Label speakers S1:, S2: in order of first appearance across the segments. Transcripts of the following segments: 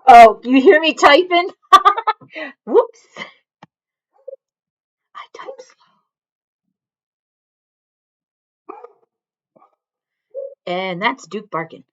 S1: Oh, you hear me typing? Whoops. I type slow. And that's Duke barking.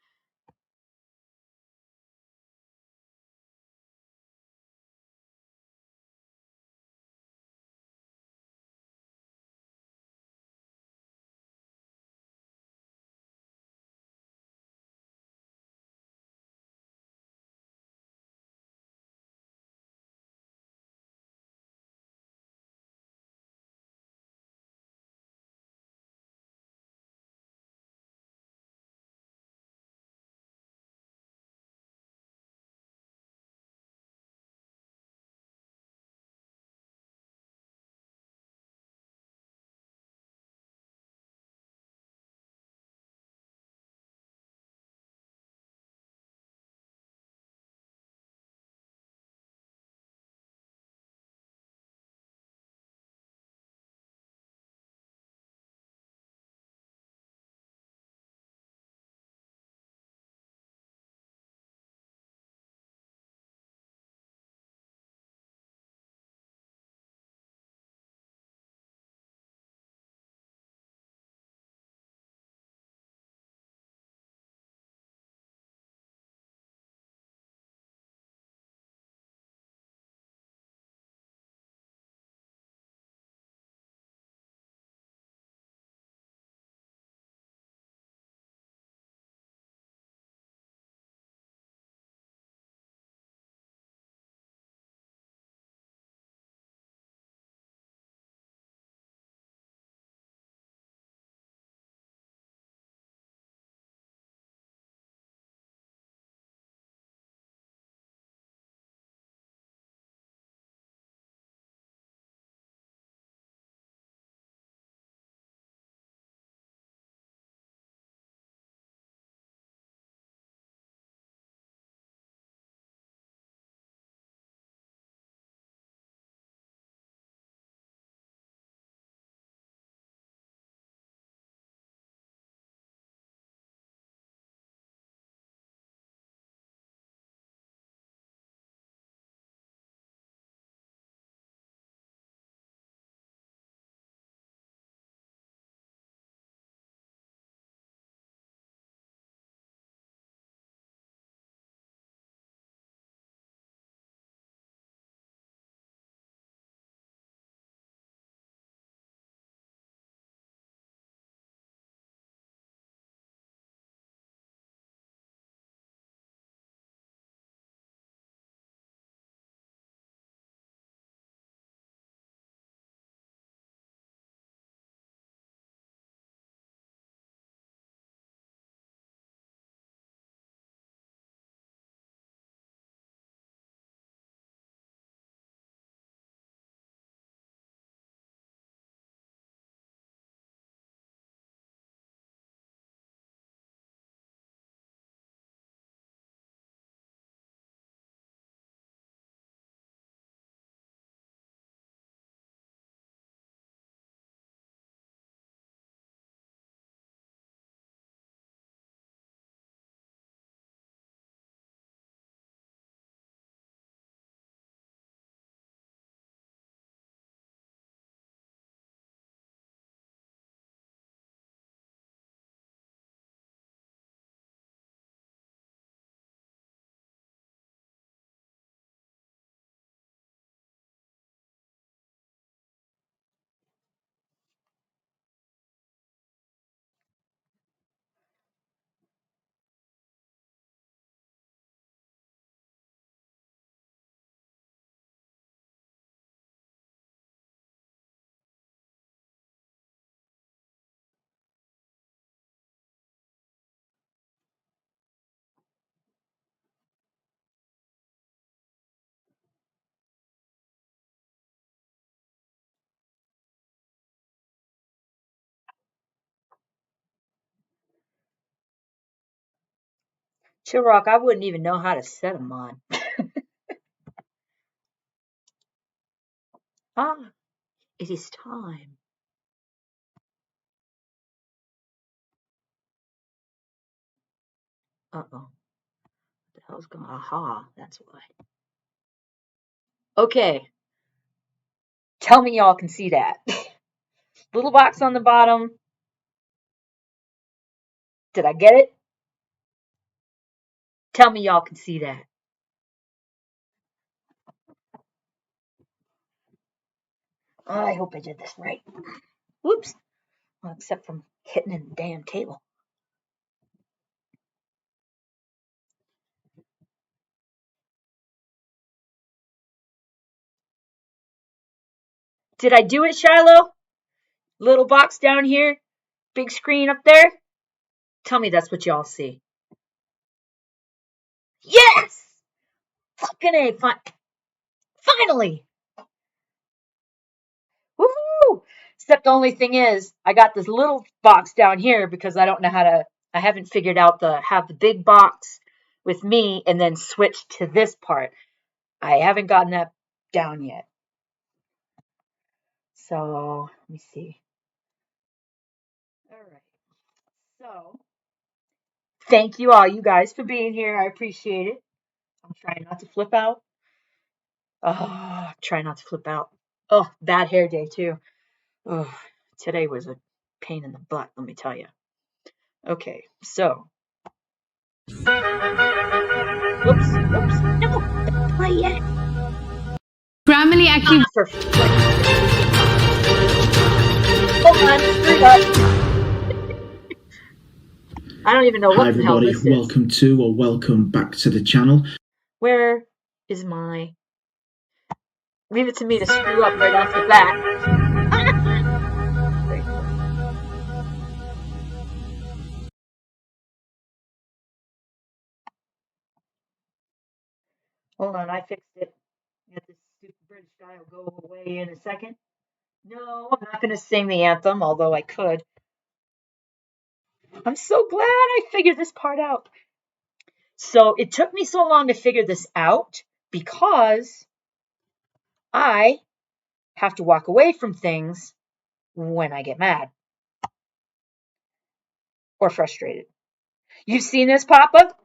S1: Chilrock, I wouldn't even know how to set them on. Ah, it is time. Uh-oh. What the I was going, aha, that's why. Okay. Tell me y'all can see that. Little box on the bottom. Did I get it? Tell me y'all can see that. I hope I did this right. Whoops. Well, except from hitting in the damn table. Did I do it, Shiloh? Little box down here. Big screen up there. Tell me that's what y'all see. Yes! Fucking A. Finally! Woohoo! Except the only thing is, I got this little box down here because I don't know how to, I haven't figured out have the big box with me and then switch to this part. I haven't gotten that down yet. So, let me see. All right. So, thank you all, you guys, for being here. I appreciate it. I'm trying not to flip out. Oh, try not to flip out. Oh, bad hair day, too. Oh, today was a pain in the butt, let me tell you. Okay, so. Whoops, no, don't play yet.
S2: Grammarly actually.
S1: Hold on, screwed up. I don't even know what the hell this is.
S3: Hi everybody, welcome to or welcome back to the channel.
S1: Where is my... Leave it to me to screw up right off the bat. Hold on, I fixed it. Let this stupid British guy will go away in a second. No, I'm not going to sing the anthem, although I could. I'm so glad I figured this part out. So it took me so long to figure this out because I have to walk away from things when I get mad or frustrated. You've seen this pop up?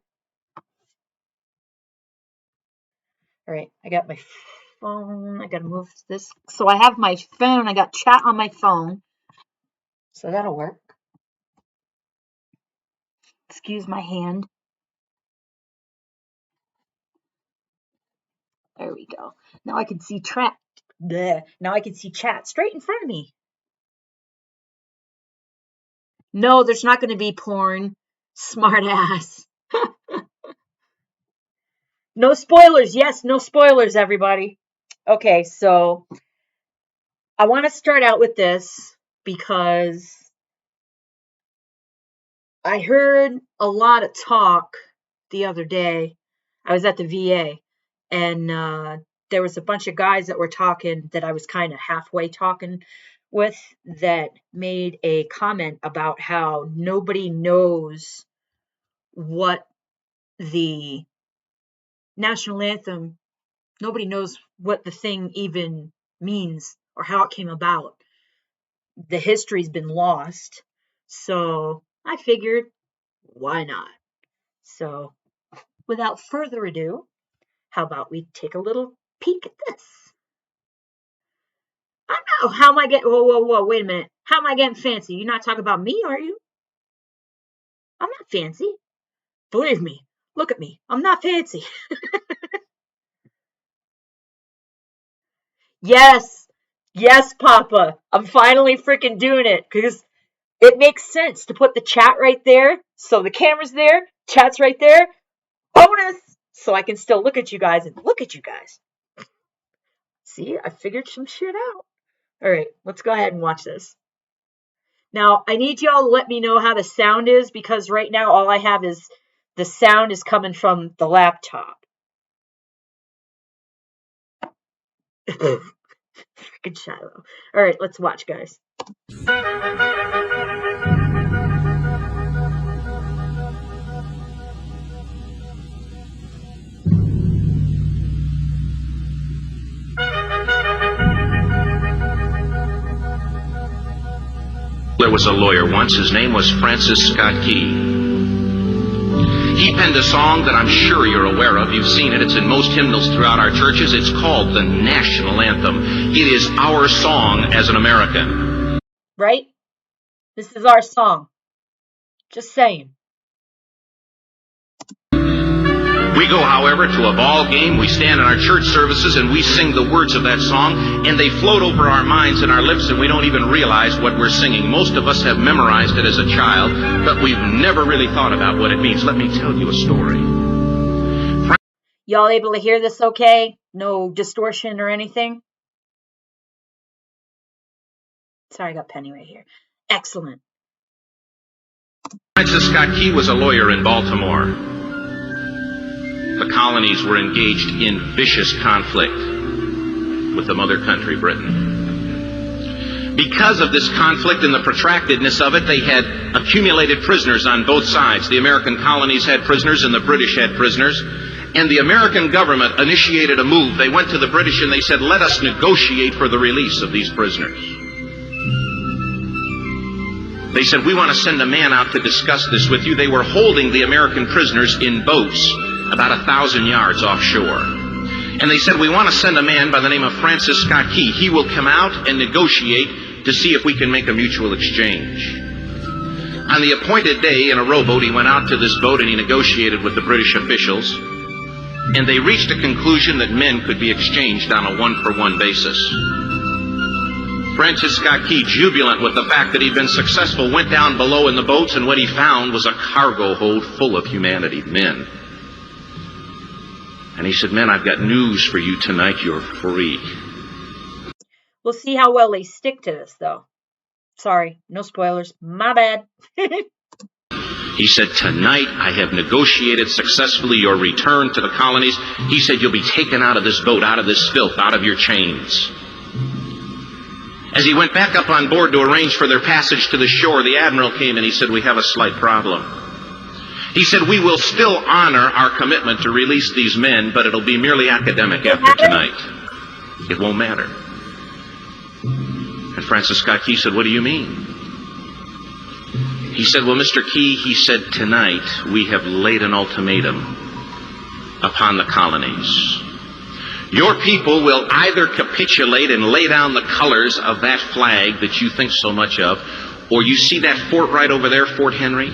S1: All right, I got my phone. I got to move this. So I have my phone. I got chat on my phone. So that'll work. Excuse my hand. There we go. Now I can see Now I can see chat straight in front of me. No, there's not going to be porn. Smart ass. No spoilers. Yes, no spoilers, everybody. Okay, so I want to start out with this because I heard a lot of talk the other day. I was at the VA, and there was a bunch of guys that were talking that I was kind of halfway talking with that made a comment about how nobody knows what the national anthem, nobody knows what the thing even means or how it came about. The history's been lost. So I figured, why not? So without further ado, how about we take a little peek at this? I know, how am I getting, whoa, wait a minute. How am I getting fancy? You're not talking about me, are you? I'm not fancy. Believe me, look at me. I'm not fancy. Yes, Papa. I'm finally freaking doing it because it makes sense to put the chat right there. So the camera's there, chat's right there. Bonus! So I can still look at you guys and look at you guys. See, I figured some shit out. All right, let's go ahead and watch this. Now, I need y'all to let me know how the sound is because right now all I have is the sound is coming from the laptop. Freaking Shiloh. All right, let's watch, guys.
S4: There was a lawyer once. His name was Francis Scott Key. He He penned a song that I'm sure you're aware of. You've seen it. It's in most hymnals throughout our churches. It's called the National Anthem. It is our song as an American.
S1: Right? This is our song. Just saying.
S4: We go, however, to a ball game. We stand in our church services and we sing the words of that song, and they float over our minds and our lips, and we don't even realize what we're singing. Most of us have memorized it as a child, but we've never really thought about what it means. Let me tell you a story.
S1: Y'all able to hear this okay? No distortion or anything? Sorry, I got Penny right here. Excellent.
S4: Francis Scott Key was a lawyer in Baltimore. The colonies were engaged in vicious conflict with the mother country, Britain. Because of this conflict and the protractedness of it, they had accumulated prisoners on both sides. The American colonies had prisoners and the British had prisoners. And the American government initiated a move. They went to the British and they said, let us negotiate for the release of these prisoners. They said, we want to send a man out to discuss this with you. They were holding the American prisoners in boats about 1,000 yards offshore. And they said, we want to send a man by the name of Francis Scott Key. He will come out and negotiate to see if we can make a mutual exchange. On the appointed day, in a rowboat, he went out to this boat and he negotiated with the British officials. And they reached a conclusion that men could be exchanged on a one-for-one basis. Francis Scott Key, jubilant with the fact that he'd been successful, went down below in the boats, and what he found was a cargo hold full of humanity, men. And he said, men, I've got news for you tonight. You're free.
S1: We'll see how well they stick to this, though. Sorry, no spoilers. My bad.
S4: He said, tonight I have negotiated successfully your return to the colonies. He said, you'll be taken out of this boat, out of this filth, out of your chains. As he went back up on board to arrange for their passage to the shore, the admiral came and he said, we have a slight problem. He said, we will still honor our commitment to release these men, but it'll be merely academic after tonight. It won't matter. And Francis Scott Key said, what do you mean? He said, well, Mr. Key, he said, tonight we have laid an ultimatum upon the colonies. Your people will either capitulate and lay down the colors of that flag that you think so much of, or you see that fort right over there, Fort Henry?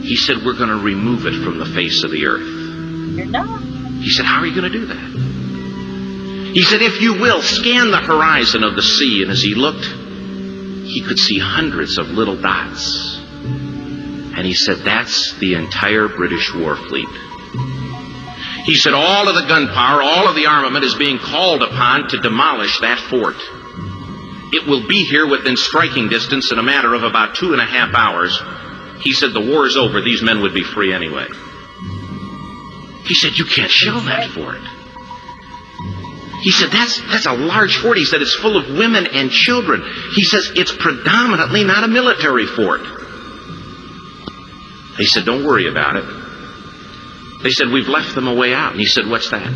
S4: He said, we're going to remove it from the face of the earth.
S1: You're not.
S4: He said, how are you going to do that? He said, if you will, scan the horizon of the sea. And as he looked, he could see hundreds of little dots. And he said, that's the entire British war fleet. He said, all of the gunpowder, all of the armament is being called upon to demolish that fort. It will be here within striking distance in a matter of about 2.5 hours. He said, the war is over. These men would be free anyway. He said, you can't shell that fort. He said, that's a large fort. He said, it's full of women and children. He says, it's predominantly not a military fort. They said, don't worry about it. They said, we've left them a way out. And he said, what's that?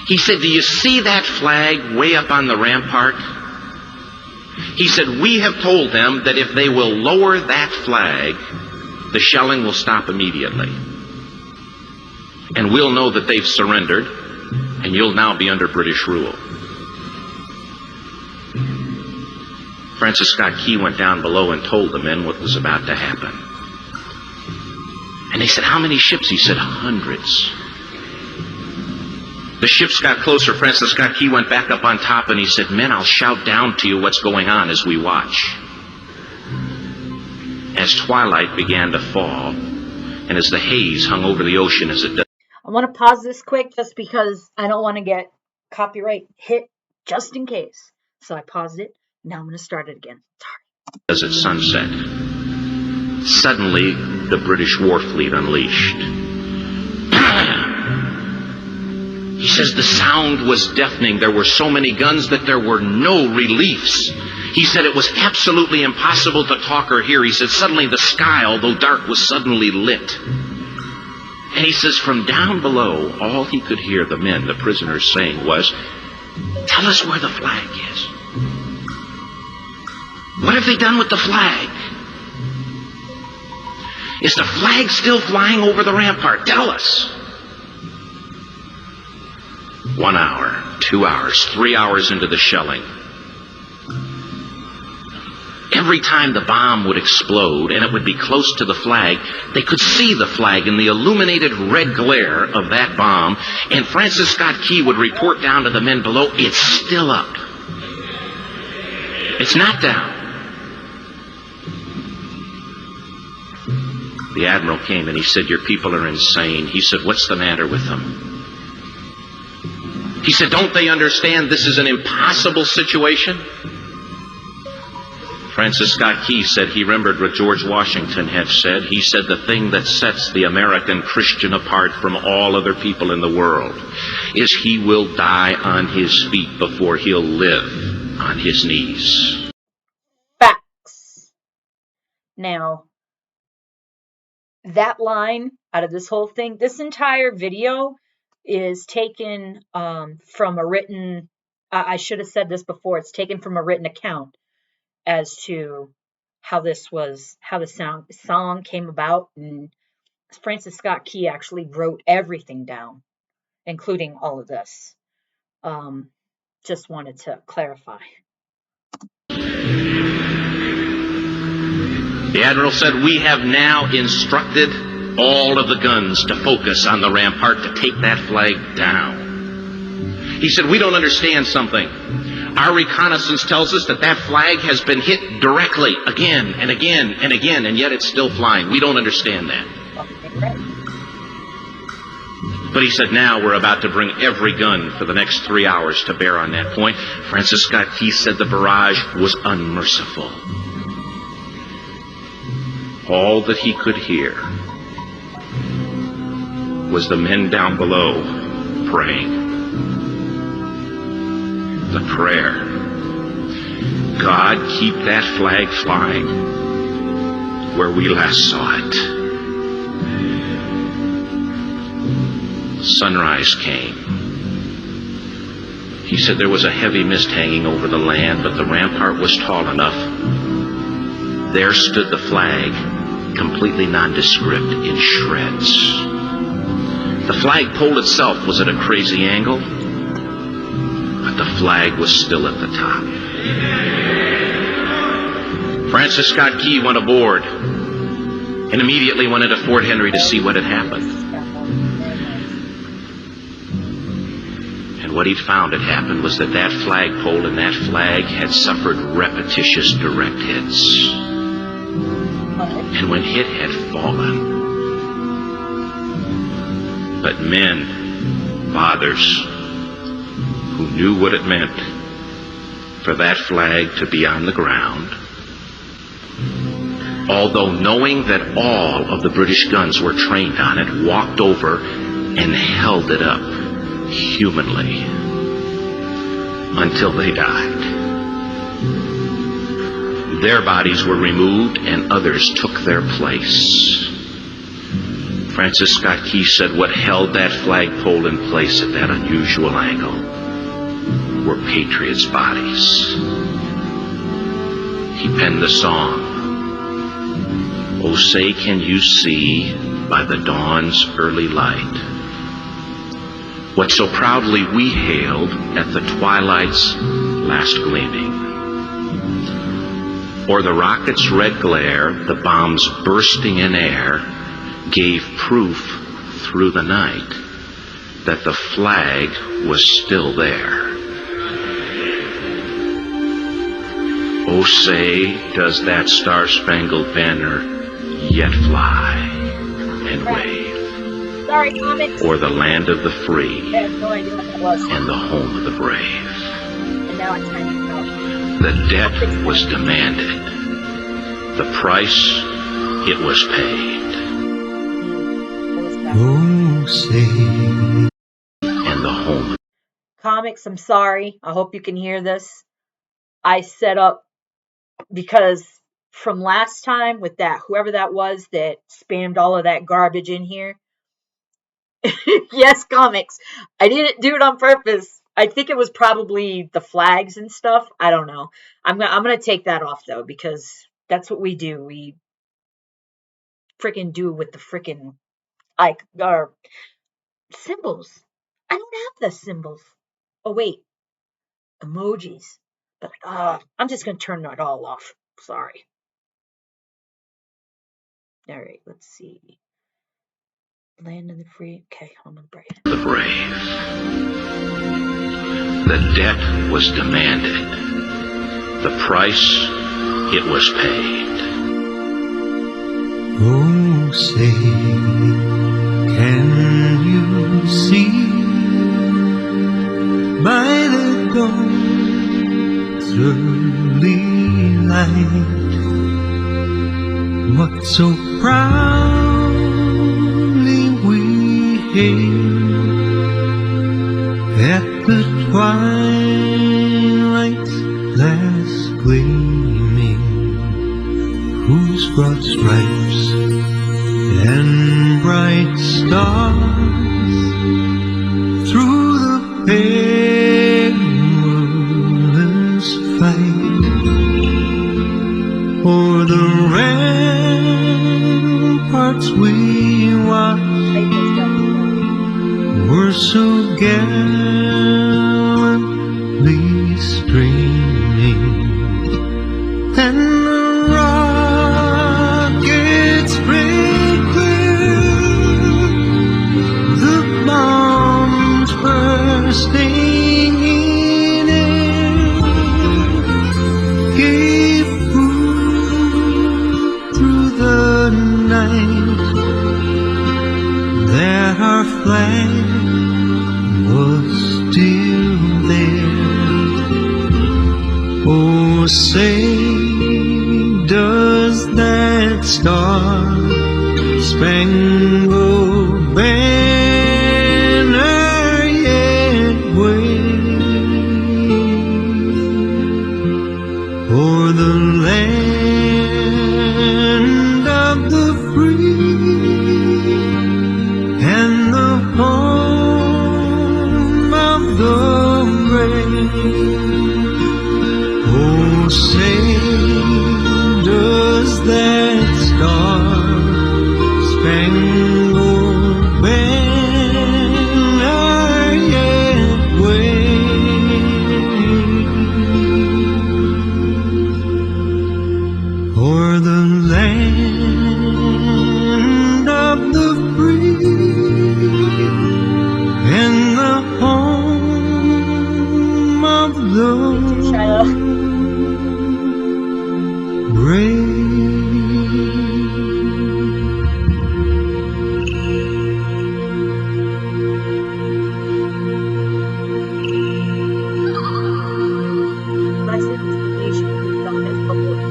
S4: He said, do you see that flag way up on the rampart? He said, we have told them that if they will lower that flag, the shelling will stop immediately. And we'll know that they've surrendered, and you'll now be under British rule. Francis Scott Key went down below and told the men what was about to happen. And they said, how many ships? He said, hundreds. The ships got closer. Francis Scott Key went back up on top and he said, men, I'll shout down to you what's going on as we watch. As twilight began to fall, and as the haze hung over the ocean as it does.
S1: I want to pause this quick just because I don't want to get copyright hit just in case. So I paused it. Now I'm going to start it again. Sorry.
S4: As at sunset, suddenly the British war fleet unleashed. He says the sound was deafening. There were so many guns that there were no reliefs. He said it was absolutely impossible to talk or hear. He said suddenly the sky, although dark, was suddenly lit. And he says from down below, all he could hear the men, the prisoners, saying was, tell us where the flag is. What have they done with the flag? Is the flag still flying over the rampart? Tell us. 1 hour, 2 hours, 3 hours into the shelling. Every time the bomb would explode and it would be close to the flag, they could see the flag in the illuminated red glare of that bomb, and Francis Scott Key would report down to the men below, it's still up. It's not down. The admiral came and he said, your people are insane. He said, what's the matter with them? He said, don't they understand this is an impossible situation? Francis Scott Key said he remembered what George Washington had said. He said the thing that sets the American Christian apart from all other people in the world is he will die on his feet before he'll live on his knees.
S1: Facts. Now, that line out of this whole thing, this entire video is taken from a written, I should have said this before, it's taken from a written account as to how this was, how the song came about. And Francis Scott Key actually wrote everything down, including all of this. Just wanted to clarify.
S4: The admiral said, we have now instructed all of the guns to focus on the rampart to take that flag down. He said, we don't understand something. Our reconnaissance tells us that that flag has been hit directly again and again and again, and yet it's still flying. We don't understand that. But he said, now we're about to bring every gun for the next 3 hours to bear on that point. Francis Scott Key said the barrage was unmerciful. All that he could hear was the men down below praying. The prayer, God, keep that flag flying where we last saw it. Sunrise came. He said there was a heavy mist hanging over the land, but the rampart was tall enough. There stood the flag, completely nondescript, in shreds. The flagpole itself was at a crazy angle, but the flag was still at the top. Francis Scott Key went aboard and immediately went into Fort Henry to see what had happened. And what he'd found had happened was that that flagpole and that flag had suffered repetitious direct hits. And when it had fallen, but men, fathers, who knew what it meant for that flag to be on the ground, although knowing that all of the British guns were trained on it, walked over and held it up humanly until they died. Their bodies were removed and others took their place. Francis Scott Key said what held that flagpole in place at that unusual angle were patriots' bodies. He penned the song, "Oh, say can you see by the dawn's early light what so proudly we hailed at the twilight's last gleaming? Or the rocket's red glare, the bombs bursting in air, gave proof through the night that the flag was still there. Oh, say, does that star-spangled banner yet fly and wave
S1: Sorry, comics.
S4: o'er the land of the free
S1: I have no idea what that was.
S4: and the home of the brave?
S1: And now it's time to go.
S4: The debt was demanded. The price, it was paid.
S5: Oh, say.
S4: And the home.
S1: Comics, I'm sorry. I hope you can hear this. I set up, because from last time with that, whoever that was that spammed all of that garbage in here. Yes, comics. I didn't do it on purpose. I think it was probably the flags and stuff. I don't know. I'm gonna take that off though, because that's what we do. freaking do with the freaking like our symbols. I don't have the symbols. Oh wait, emojis. But I'm just gonna turn it all off. Sorry. All right, let's see. Land of the free. Okay, I'm gonna break it.
S4: The brave. The debt was demanded. The price, it was paid.
S5: Oh, say, can you see by the dawn's early light what so proudly we hailed at the twilight's last gleaming, whose broad stripes and bright stars through the perilous fight o'er the ramparts we watched were so gallantly streaming, and the rockets break clear, the bombs bursting in air gave proof through the night that our flag was still there. Oh, say, does that star-spangled banner yet wave o'er the land of the free and the home of the brave? Oh, say, does that star-spangled banner yet wave o'er the land of the free and the home of the brave?
S1: Blessed is the nation whose God is the Lord.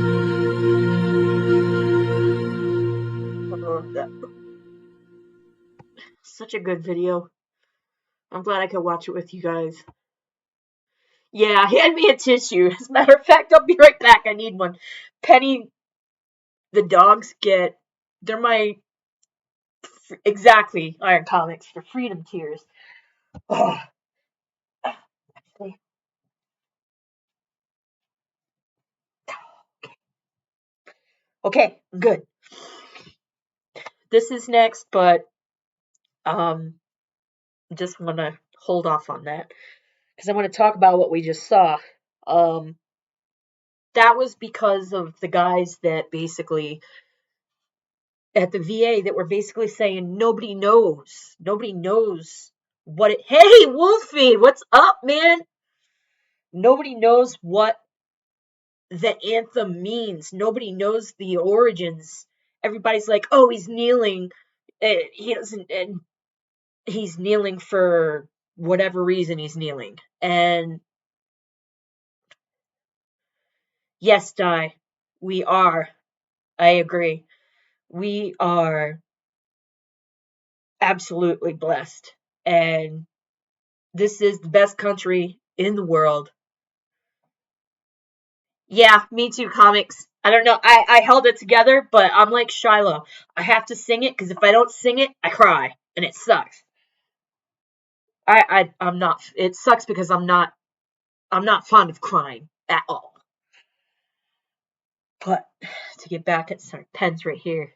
S1: Such a good video. I'm glad I could watch it with you guys. Yeah, hand me a tissue. As a matter of fact, I'll be right back. I need one. Penny, the dogs they're my, exactly, Iron Comics, for freedom tears. Oh, actually. Okay, I'm good. This is next, but just want to hold off on that because I want to talk about what we just saw. That was because of the guys that basically at the VA that were basically saying nobody knows what it. Hey, Wolfie, what's up, man? Nobody knows what the anthem means. Nobody knows the origins. Everybody's like, oh, he's kneeling. He doesn't, and he's kneeling for whatever reason he's kneeling. And yes, Di, we are. I agree. We are absolutely blessed. And this is the best country in the world. Yeah, me too, comics. I don't know. I held it together, but I'm like Shiloh. I have to sing it because if I don't sing it, I cry. And it sucks. I'm not. It sucks because I'm not fond of crying at all. But to get back at, sorry, pen's right here.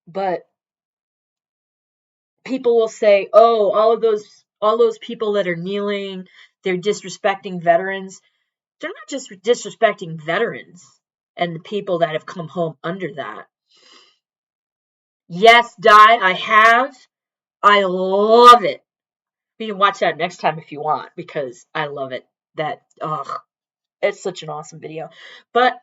S1: But people will say, "Oh, all those people that are kneeling, they're disrespecting veterans." They're not just disrespecting veterans and the people that have come home under that. Yes, Di, I have. I love it. You can watch that next time if you want, because I love it. It's such an awesome video. But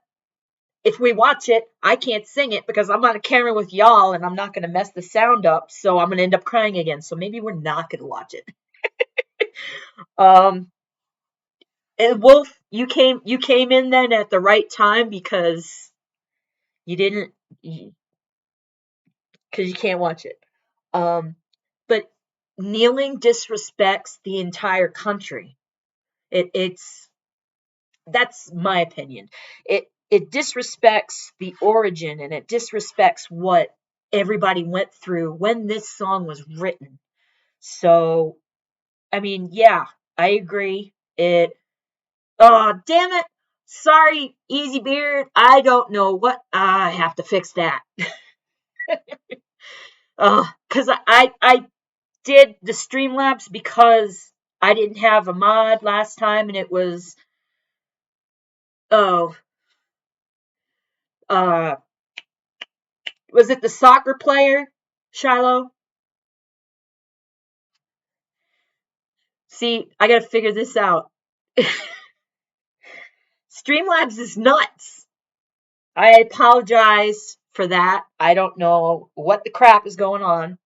S1: if we watch it, I can't sing it because I'm on a camera with y'all and I'm not going to mess the sound up, so I'm going to end up crying again. So maybe we're not going to watch it. And Wolf, you came in then at the right time because you didn't, because you can't watch it. But kneeling disrespects the entire country. That's my opinion. It disrespects the origin, and it disrespects what everybody went through when this song was written. So, I mean, yeah, I agree. Oh, damn it. Sorry, Easy Beard. I don't know what. I have to fix that. Because I did the Streamlabs because I didn't have a mod last time, and it was, was it the soccer player, Shiloh? See, I gotta figure this out. Streamlabs is nuts. I apologize for that. I don't know what the crap is going on.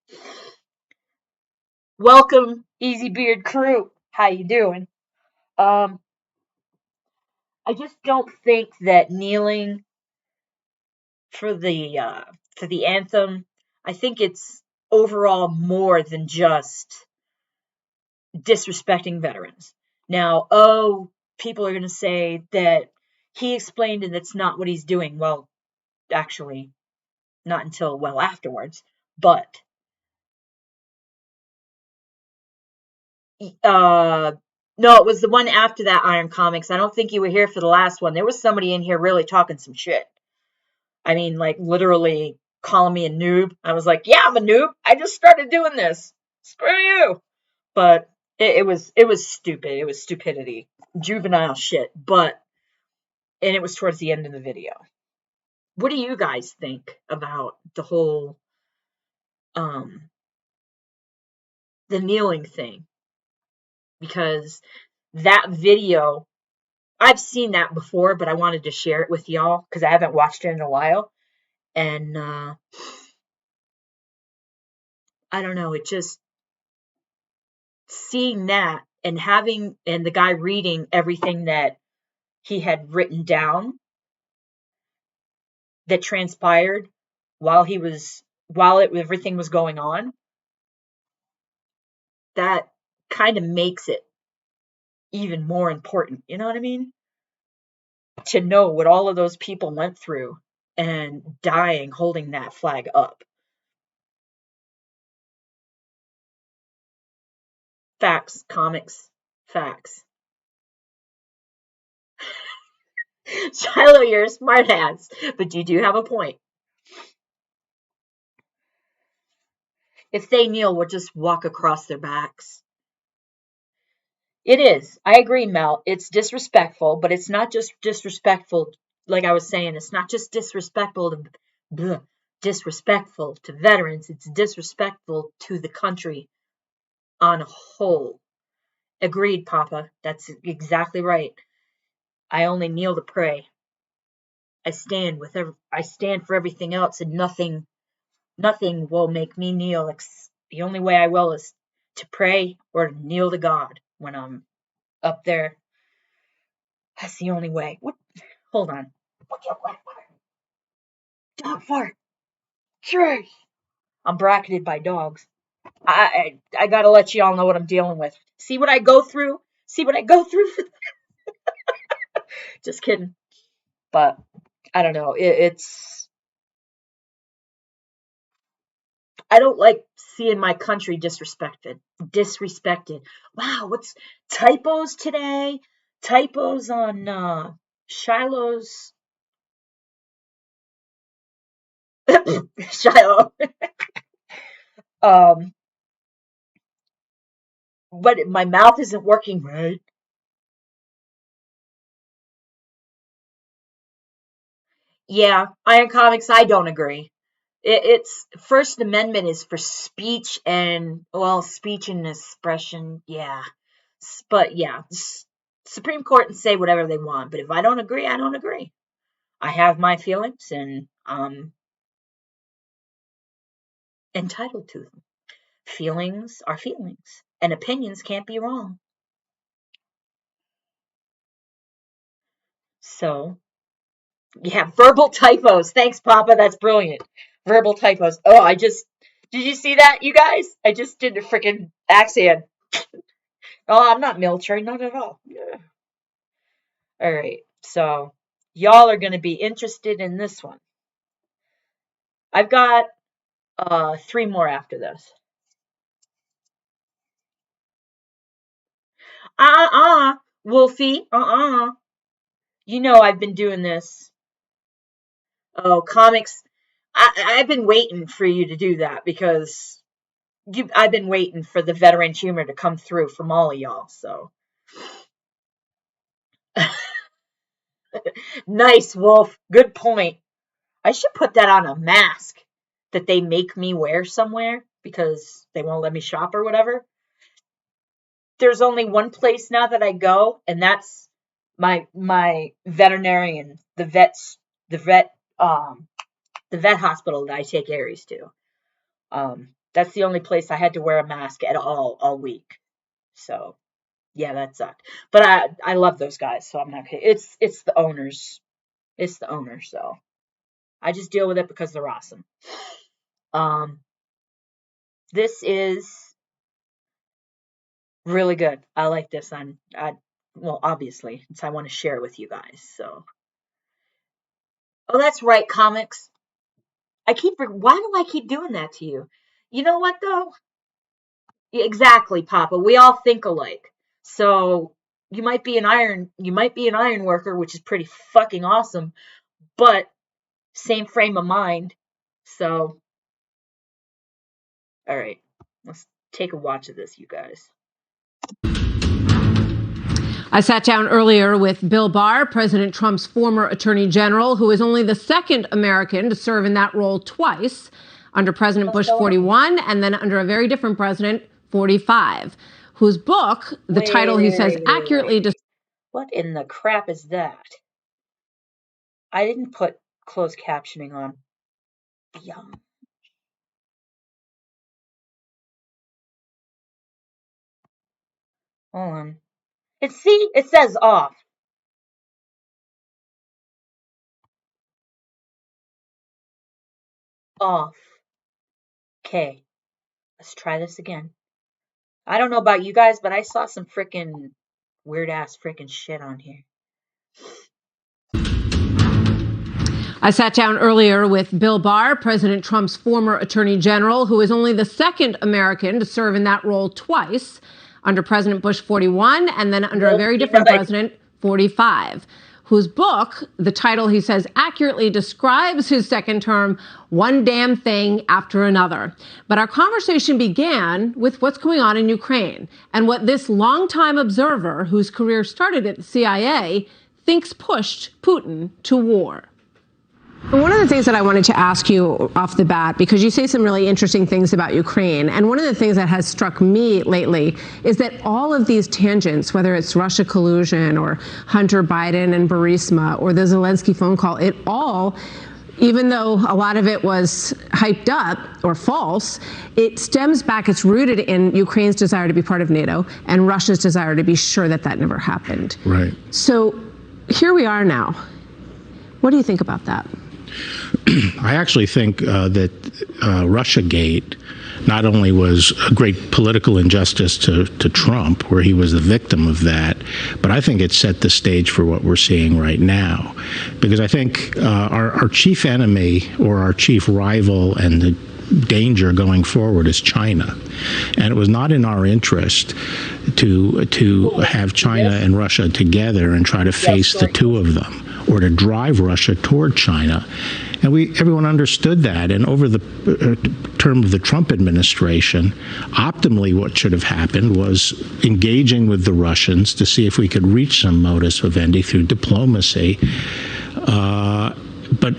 S1: Welcome, Easy Beard crew. How you doing? I just don't think that kneeling for the anthem, I think it's overall more than just disrespecting veterans. Now, people are going to say that he explained and that's not what he's doing. Well, actually, not until well afterwards. But no, it was the one after that, Iron Comics. I don't think you were here for the last one. There was somebody in here really talking some shit. I mean, like, literally calling me a noob. I was like, yeah, I'm a noob. I just started doing this. Screw you. But it was stupid. It was stupidity. Juvenile shit. And it was towards the end of the video. What do you guys think about the whole, the kneeling thing? Because that video, I've seen that before, but I wanted to share it with y'all because I haven't watched it in a while. And I don't know, it just, seeing that and the guy reading everything that he had written down that transpired while everything was going on, that kind of makes it even more important. You know what I mean? To know what all of those people went through and dying holding that flag up. Facts, comics, facts. Shiloh, you're a smart ass, but you do have a point. If they kneel, we'll just walk across their backs. It is. I agree, Mel. It's disrespectful, but it's not just disrespectful. Like I was saying, it's not just disrespectful to veterans. It's disrespectful to the country on a whole. Agreed, Papa. That's exactly right. I only kneel to pray. I stand for everything else, and nothing will make me kneel. The only way I will is to pray or to kneel to God when I'm up there. That's the only way. What? Hold on. Dog fart. Trash. I'm bracketed by dogs. I gotta let y'all know what I'm dealing with. See what I go through? Just kidding. But I don't know. I don't like seeing my country disrespected. Wow, what's typos today? Typos on Shiloh's Shut up. But my mouth isn't working right. Yeah, Iron Comics, I don't agree. It's First Amendment is for speech and, well, speech and expression, yeah. But yeah, Supreme Court can say whatever they want, but if I don't agree, I don't agree. I have my feelings and I'm entitled to them. Feelings are feelings, and opinions can't be wrong. So, yeah, verbal typos. Thanks, Papa. That's brilliant. Verbal typos. Oh, did you see that, you guys? I just did a freaking accent. Oh, I'm not military, not at all. Yeah. All right, so y'all are going to be interested in this one. I've got 3 more after this. Wolfie, You know I've been doing this. Oh, comics. I've been waiting for you to do that because I've been waiting for the veteran humor to come through from all of y'all, so. Nice, Wolf. Good point. I should put that on a mask that they make me wear somewhere because they won't let me shop or whatever. There's only one place now that I go, and that's my veterinarian, the vet hospital that I take Aries to. That's the only place I had to wear a mask at all week. So, yeah, that sucked. But I love those guys, so I'm not okay. It's the owners. It's the owners, so I just deal with it because they're awesome. This is really good. I like this. Well, obviously, since I want to share it with you guys. So, oh, that's right, comics. Why do I keep doing that to you? You know what though? Exactly, Papa. We all think alike. So you might be an iron worker, which is pretty fucking awesome, but same frame of mind. So, all right, let's take a watch of this, you guys.
S6: I sat down earlier with Bill Barr, President Trump's former attorney general, who is only the second American to serve in that role twice, under President Bush 41 and then under a very different president, 45, whose book, the title he says accurately...
S1: What in the crap is that? I didn't put closed captioning on. Yum. Hold on. It says off. Off. Okay. Let's try this again. I don't know about you guys, but I saw some freaking weird ass freaking shit on here.
S6: I sat down earlier with Bill Barr, President Trump's former attorney general, who is only the second American to serve in that role twice, under President Bush 41 and then under a very different president, 45, whose book, the title he says accurately describes his second term, one damn thing after another. But our conversation began with what's going on in Ukraine and what this longtime observer, whose career started at the CIA, thinks pushed Putin to war. One of the things that I wanted to ask you off the bat, because you say some really interesting things about Ukraine, and one of the things that has struck me lately is that all of these tangents, whether it's Russia collusion or Hunter Biden and Burisma or the Zelensky phone call, it all, even though a lot of it was hyped up or false, it stems back, it's rooted in Ukraine's desire to be part of NATO and Russia's desire to be sure that that never happened.
S7: Right.
S6: So here we are now. What do you think about that?
S7: I actually think that Russiagate not only was a great political injustice to Trump, where he was the victim of that, but I think it set the stage for what we're seeing right now. Because I think our chief enemy or our chief rival and the danger going forward is China. And it was not in our interest to have China and Russia together and try to face the two of them, or to drive Russia toward China. And everyone understood that. And over the term of the Trump administration, optimally what should have happened was engaging with the Russians to see if we could reach some modus vivendi through diplomacy. But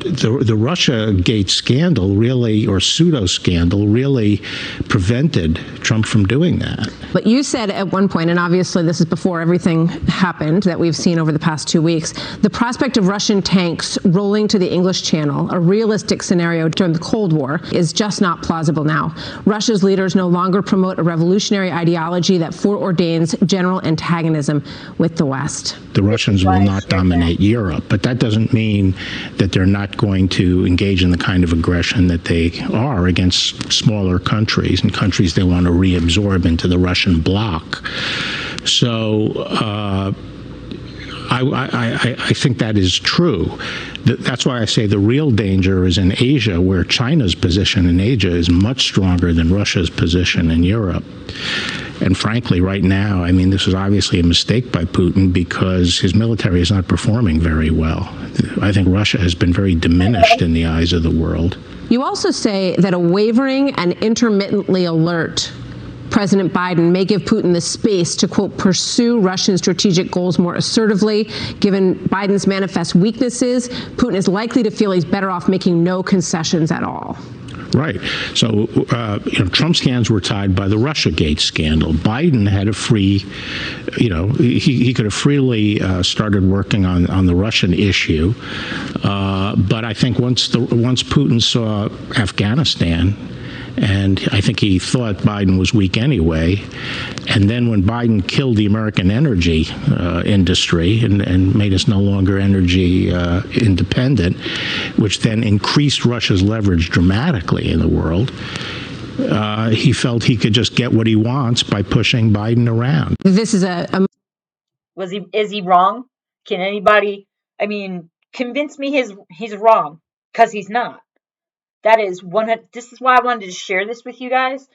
S7: the Russiagate scandal really, or pseudo-scandal, really prevented Trump from doing that.
S6: But you said at one point, and obviously this is before everything happened that we've seen over the past 2 weeks, the prospect of Russian tanks rolling to the English Channel, a realistic scenario during the Cold War, is just not plausible now. Russia's leaders no longer promote a revolutionary ideology that foreordains general antagonism with the West.
S7: The Russians will not dominate Europe, but that doesn't mean that they're not going to engage in the kind of aggression that they are against smaller countries and countries they want to reabsorb into the Russian bloc. So I think that is true. That's why I say the real danger is in Asia, where China's position in Asia is much stronger than Russia's position in Europe. And frankly, right now, I mean, this is obviously a mistake by Putin because his military is not performing very well. I think Russia has been very diminished in the eyes of the world.
S6: You also say that a wavering and intermittently alert President Biden may give Putin the space to, quote, pursue Russian strategic goals more assertively. Given Biden's manifest weaknesses, Putin is likely to feel he's better off making no concessions at all.
S7: Right. So, Trump's hands were tied by the Russiagate scandal. Biden had a free, he could have freely started working on the Russian issue. But I think once Putin saw Afghanistan, and I think he thought Biden was weak anyway. And then when Biden killed the American energy industry and made us no longer energy independent, which then increased Russia's leverage dramatically in the world, he felt he could just get what he wants by pushing Biden around.
S6: This is
S1: Is he wrong? Can anybody, convince me he's wrong? Because he's not. That is this is why I wanted to share this with you guys,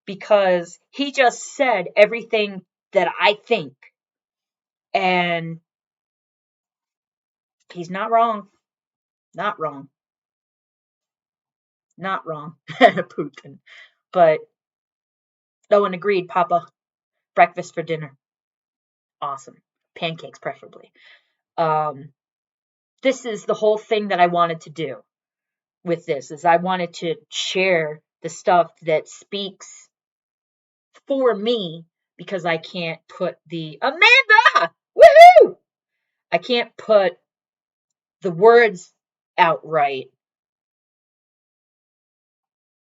S1: because he just said everything that I think, and he's not wrong. Not wrong. Not wrong, Putin. But no one agreed, Papa. Breakfast for dinner. Awesome. Pancakes, preferably. This is the whole thing that I wanted to do with this, is I wanted to share the stuff that speaks for me, because I can't put the Amanda, woohoo! I can't put the words out right.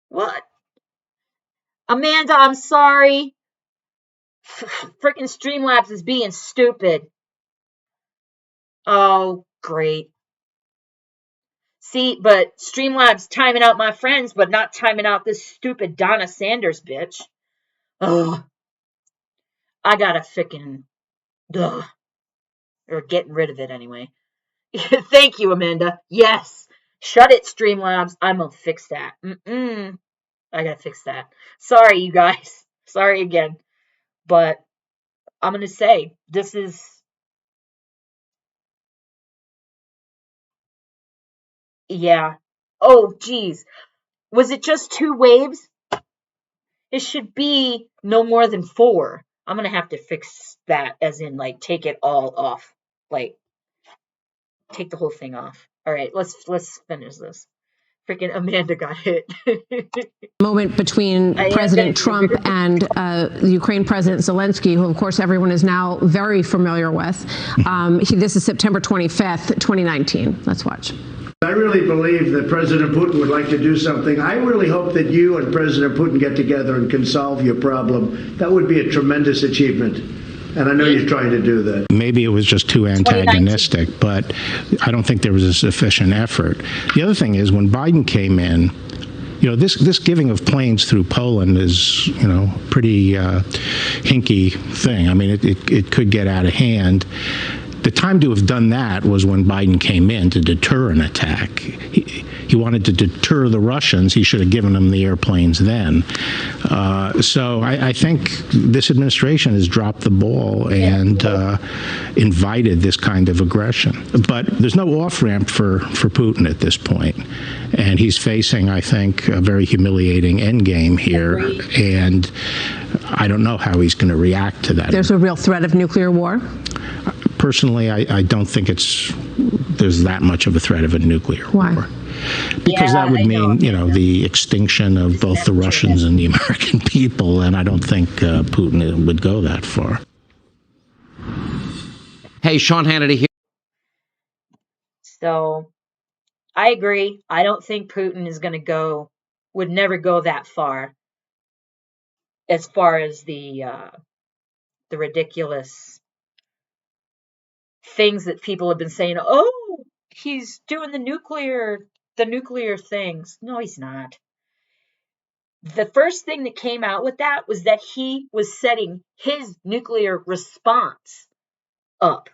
S1: What? Amanda, I'm sorry. Freaking Streamlabs is being stupid. Oh, great. See, but Streamlabs timing out my friends, but not timing out this stupid Donna Sanders bitch. Oh, I gotta freaking, or getting rid of it anyway. Thank you, Amanda. Yes, shut it, Streamlabs. I'm gonna fix that. I gotta fix that. Sorry, you guys. Sorry again, but I'm gonna say this is. Yeah. Oh, geez. Was it just 2 waves? It should be no more than 4. I'm going to have to fix that, as in, take it all off. Take the whole thing off. All right, let's finish this. Freaking Amanda got hit.
S6: Moment between President Trump and Ukraine President Zelensky, who, of course, everyone is now very familiar with. This is September 25th, 2019. Let's watch.
S8: I really believe that President Putin would like to do something. I really hope that you and President Putin get together and can solve your problem. That would be a tremendous achievement. And I know you're trying to do that.
S7: Maybe it was just too antagonistic, but I don't think there was a sufficient effort. The other thing is, when Biden came in, this giving of planes through Poland is, pretty hinky thing. I mean, it could get out of hand. The time to have done that was when Biden came in to deter an attack. he wanted to deter the Russians, he should have given them the airplanes then. So I think this administration has dropped the ball and invited this kind of aggression. But there's no off-ramp for Putin at this point. And he's facing, I think, a very humiliating endgame here. And I don't know how he's going to react to that.
S6: There's a real threat of nuclear war?
S7: Personally, I don't think there's that much of a threat of a nuclear war. Because that would mean, the extinction of both the Russians and the American people, and I don't think Putin would go that far.
S9: Hey, Sean Hannity here.
S1: So, I agree. I don't think Putin is going to would never go that far as the ridiculous things that people have been saying. Oh, he's doing the nuclear things. No, he's not. The first thing that came out with that was that he was setting his nuclear response up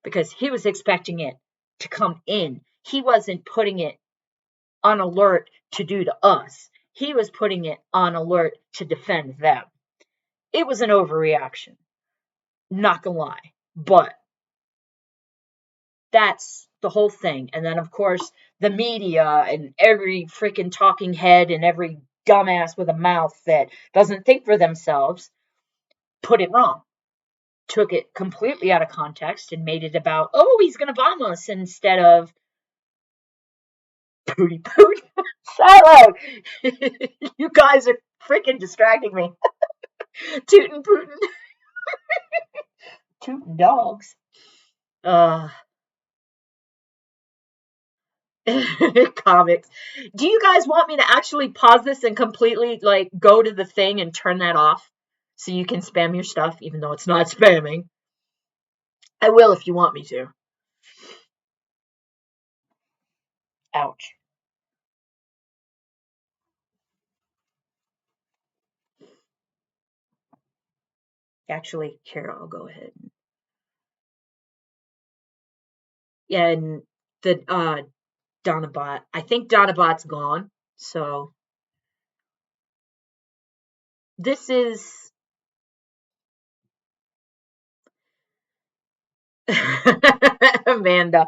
S1: because he was expecting it to come in. He wasn't putting it on alert to do to us. He was putting it on alert to defend them. It was an overreaction. Not gonna lie. But that's the whole thing. And then, of course, the media and every freaking talking head and every dumbass with a mouth that doesn't think for themselves put it wrong. Took it completely out of context and made it about, oh, he's going to bomb us instead of Pooty. Shiloh! You guys are freaking distracting me. Tootin' Putin. Tootin' dogs. Comics. Do you guys want me to actually pause this and completely go to the thing and turn that off so you can spam your stuff even though it's not spamming? I will if you want me to. Ouch. Actually, here, I'll go ahead. Yeah, and the Donabot. I think Donabot's gone. So this is Amanda.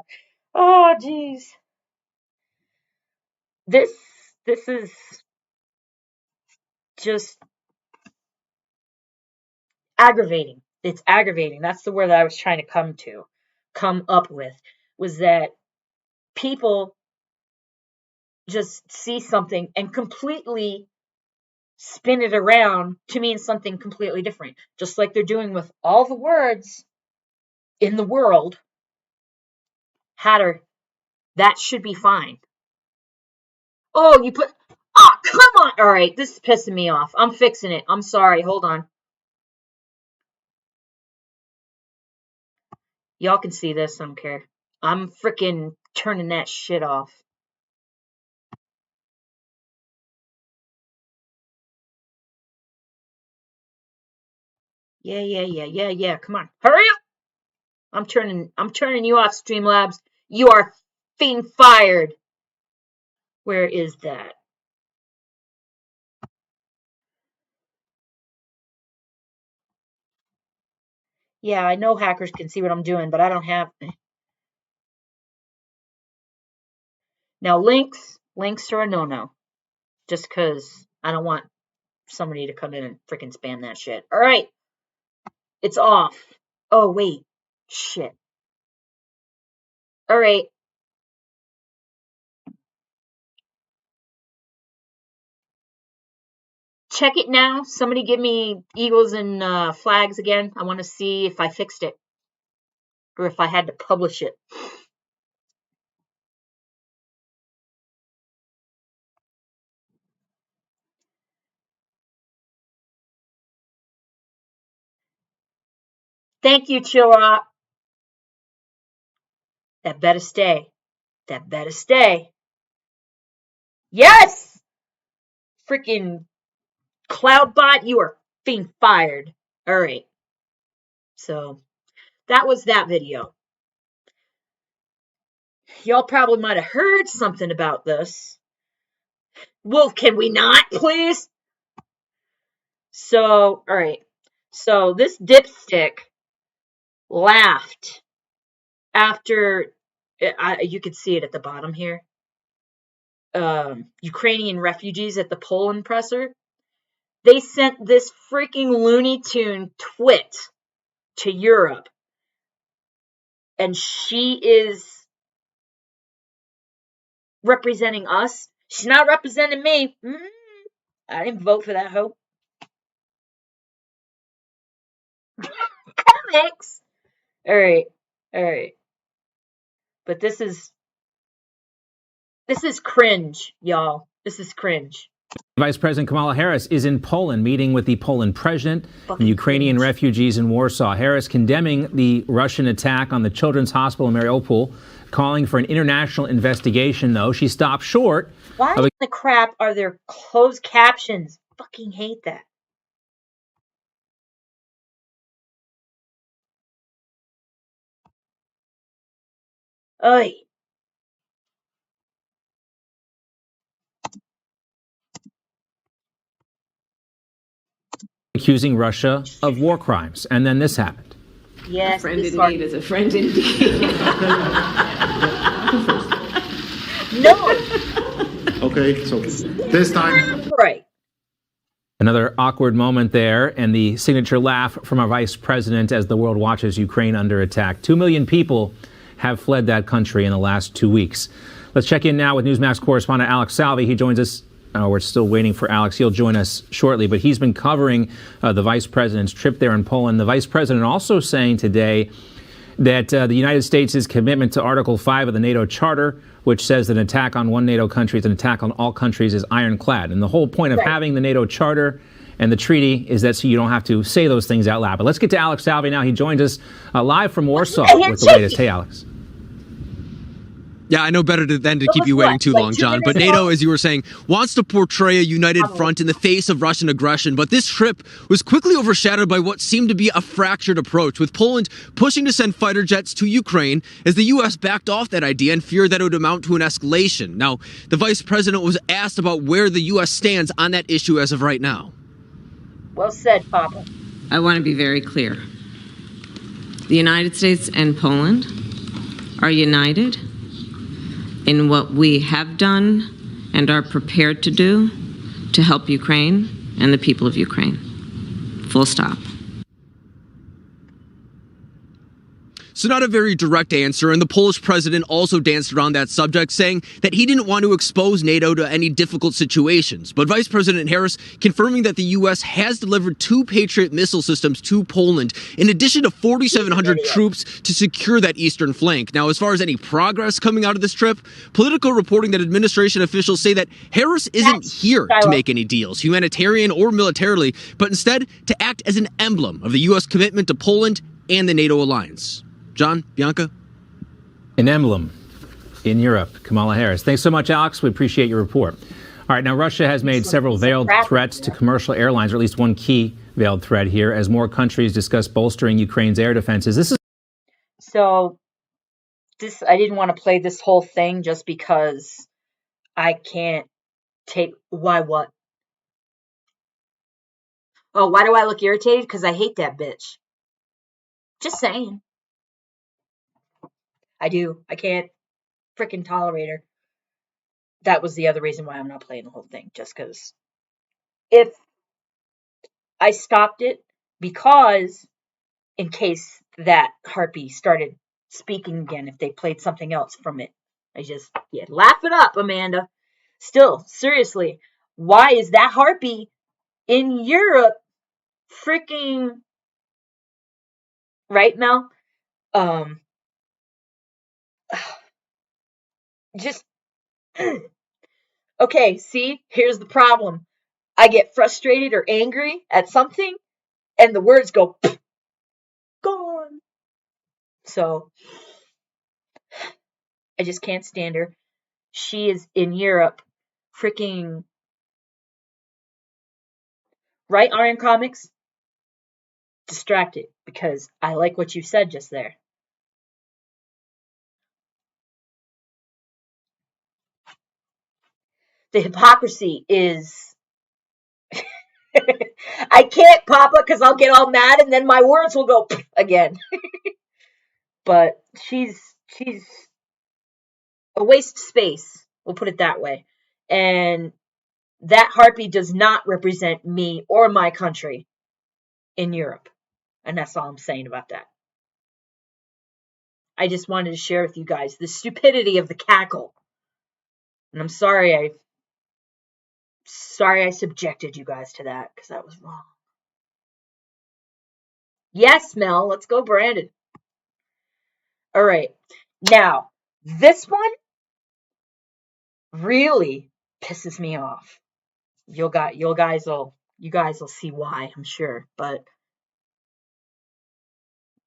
S1: Oh, jeez. This is just aggravating. It's aggravating. That's the word that I was trying to come up with, was that people just see something and completely spin it around to mean something completely different. Just like they're doing with all the words in the world. Hatter, that should be fine. Oh, you put... Oh, come on! Alright, this is pissing me off. I'm fixing it. I'm sorry. Hold on. Y'all can see this. I don't care. I'm freaking turning that shit off. Yeah. Come on. Hurry up! I'm turning you off, Streamlabs. You are being fired. Where is that? Yeah, I know hackers can see what I'm doing, but I don't have... Now, links are a no-no. Just because I don't want somebody to come in and freaking spam that shit. All right. It's off. Oh, wait. Shit. All right. Check it now. Somebody give me eagles and flags again. I want to see if I fixed it. Or if I had to publish it. Thank you, Chill Rock. That better stay. That better stay. Yes! Freaking Cloudbot, you are being fired. Alright. So, that was that video. Y'all probably might have heard something about this. Well, can we not, please? So, all right. So this dipstick laughed after, you could see it at the bottom here. Ukrainian refugees at the Poland presser. They sent this freaking Looney Tune twit to Europe. And she is representing us. She's not representing me. I didn't vote for that hoe. Comics. All right. But this is cringe, y'all. This is cringe.
S9: Vice President Kamala Harris is in Poland meeting with the Poland president and Ukrainian refugees in Warsaw. Harris condemning the Russian attack on the Children's Hospital in Mariupol, calling for an international investigation, though. She stopped short.
S1: Why in the crap are there closed captions? Fucking hate that. Oy.
S9: Accusing Russia of war crimes. And then this happened.
S1: Yes,
S10: a friend indeed is a friend indeed.
S1: No.
S11: Okay, so this time.
S1: Right.
S9: Another awkward moment there, and the signature laugh from our vice president as the world watches Ukraine under attack. 2 million people have fled that country in the last 2 weeks. Let's check in now with Newsmax correspondent Alex Salvi. He joins us. We're still waiting for Alex. He'll join us shortly, but he's been covering the vice president's trip there in Poland. The vice president also saying today that the United States' commitment to Article 5 of the NATO Charter, which says that an attack on one NATO country is an attack on all countries, is ironclad. And the whole point of having the NATO Charter and the treaty is that so you don't have to say those things out loud. But let's get to Alex Salvi now. He joins us live from Warsaw with the latest. Hey, Alex.
S12: Yeah, I know better than to keep you waiting too long, John. But NATO, as you were saying, wants to portray a united front in the face of Russian aggression. But this trip was quickly overshadowed by what seemed to be a fractured approach, with Poland pushing to send fighter jets to Ukraine as the U.S. backed off that idea and feared that it would amount to an escalation. Now, the vice president was asked about where the U.S. stands on that issue as of right now.
S1: Well said, Papa.
S10: I want to be very clear. The United States and Poland are united in what we have done and are prepared to do to help Ukraine and the people of Ukraine. Full stop.
S12: So not a very direct answer, and the Polish president also danced around that subject, saying that he didn't want to expose NATO to any difficult situations. But Vice President Harris confirming that the U.S. has delivered 2 Patriot missile systems to Poland, in addition to 4,700 troops to secure that eastern flank. Now, as far as any progress coming out of this trip, Politico reporting that administration officials say that Harris isn't here to make any deals, humanitarian or militarily, but instead to act as an emblem of the U.S. commitment to Poland and the NATO alliance. John, Bianca?
S9: An emblem in Europe. Kamala Harris. Thanks so much, Alex. We appreciate your report. All right, now Russia has made several veiled threats to commercial airlines, or at least one key veiled threat here, as more countries discuss bolstering Ukraine's air defenses.
S1: I didn't want to play this whole thing just because I can't take... Why what? Oh, why do I look irritated? Because I hate that bitch. Just saying. I do. I can't freaking tolerate her. That was the other reason why I'm not playing the whole thing. Just because if I stopped it, because in case that harpy started speaking again, if they played something else from it, laugh it up, Amanda. Still, seriously, why is that harpy in Europe freaking... Right, Mel? Just okay, see, here's the problem. I get frustrated or angry at something and the words go gone. So I just can't stand her. She is in Europe freaking right, Iron Comics? Distracted because I like what you said just there. The hypocrisy is I can't, Papa, because I'll get all mad and then my words will go again. But she's a waste of space, we'll put it that way. And that harpy does not represent me or my country in Europe. And that's all I'm saying about that. I just wanted to share with you guys the stupidity of the cackle. And I'm sorry I subjected you guys to that, because that was wrong. Yes, Mel, let's go, Brandon. All right. Now, this one really pisses me off. You guys will see why, I'm sure. But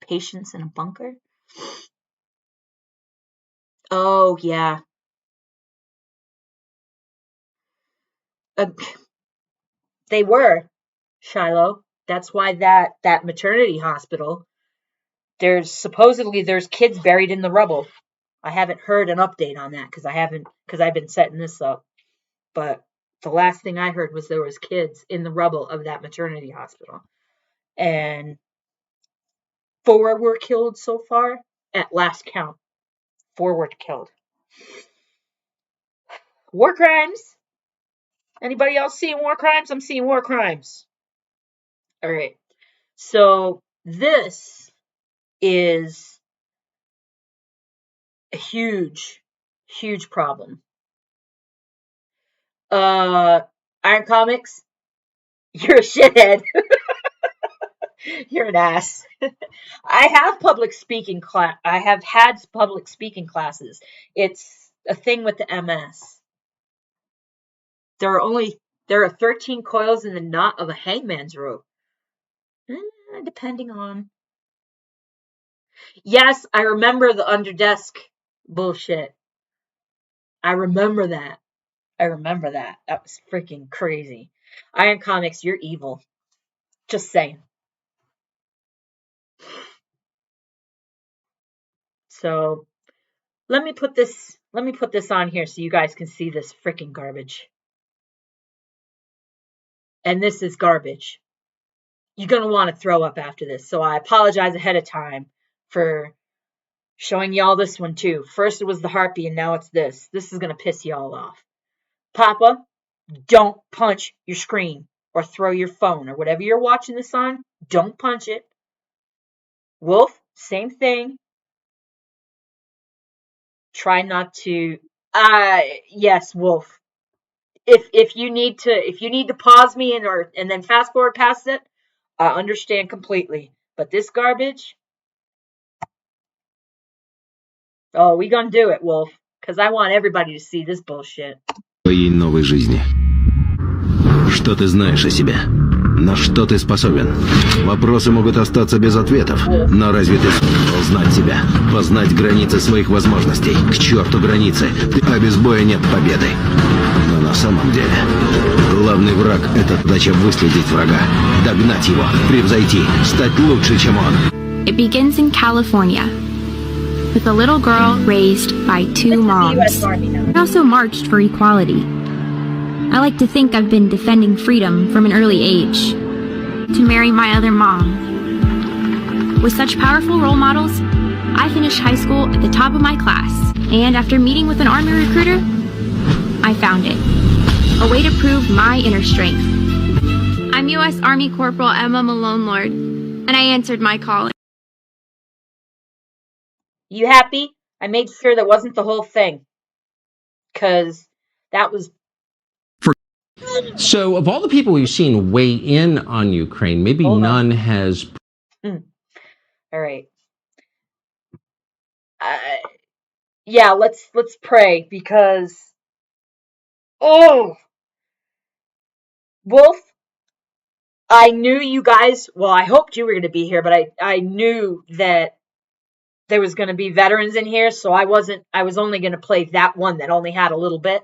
S1: patients in a bunker? Oh, yeah. They were, Shiloh. That's why that maternity hospital, there's kids buried in the rubble. I haven't heard an update on that because I've been setting this up. But the last thing I heard was there was kids in the rubble of that maternity hospital. And 4 were killed so far at last count. 4 were killed. War crimes. Anybody else seeing war crimes? I'm seeing war crimes. All right. So this is a huge, huge problem. Iron Comics, you're a shithead. You're an ass. I have public speaking class. I have had public speaking classes. It's a thing with the MS. There are 13 coils in the knot of a hangman's rope. Depending on. Yes, I remember the underdesk bullshit. I remember that. That was freaking crazy. Iron Comics, you're evil. Just saying. So let me put this on here so you guys can see this freaking garbage. And this is garbage. You're going to want to throw up after this. So I apologize ahead of time for showing y'all this one too. First it was the harpy and now it's this. This is going to piss y'all off. Papa, don't punch your screen or throw your phone or whatever you're watching this on. Don't punch it. Wolf, same thing. Try not to. Yes, Wolf. If you need to pause me and then fast forward past it, I understand completely. But this garbage. Oh, we gonna do it, Wolf. Because I want everybody to see this bullshit.
S13: Твоей новой жизни. Что ты знаешь о себе? На что ты способен? Вопросы могут остаться без ответов, но разве ты сумел знать себя? Познать границы своих возможностей? К черту границы, а без боя нет победы. Но на самом деле, главный враг — это задача выследить врага, догнать его, превзойти, стать лучше, чем он.
S14: It begins in California, with a little girl raised by 2 moms. I also marched for equality. I like to think I've been defending freedom from an early age. To marry my other mom. With such powerful role models, I finished high school at the top of my class, and after meeting with an Army recruiter, I found it. A way to prove my inner strength. I'm U.S. Army Corporal Emma Malone Lord, and I answered my calling.
S1: You happy? I made sure that wasn't the whole thing. Because that was...
S15: So, of all the people we've seen weigh in on Ukraine, maybe none has...
S1: All right. Yeah, let's pray, because... Oh! Wolf, I knew you guys... Well, I hoped you were going to be here, but I knew that there was going to be veterans in here, so I was only going to play that one that only had a little bit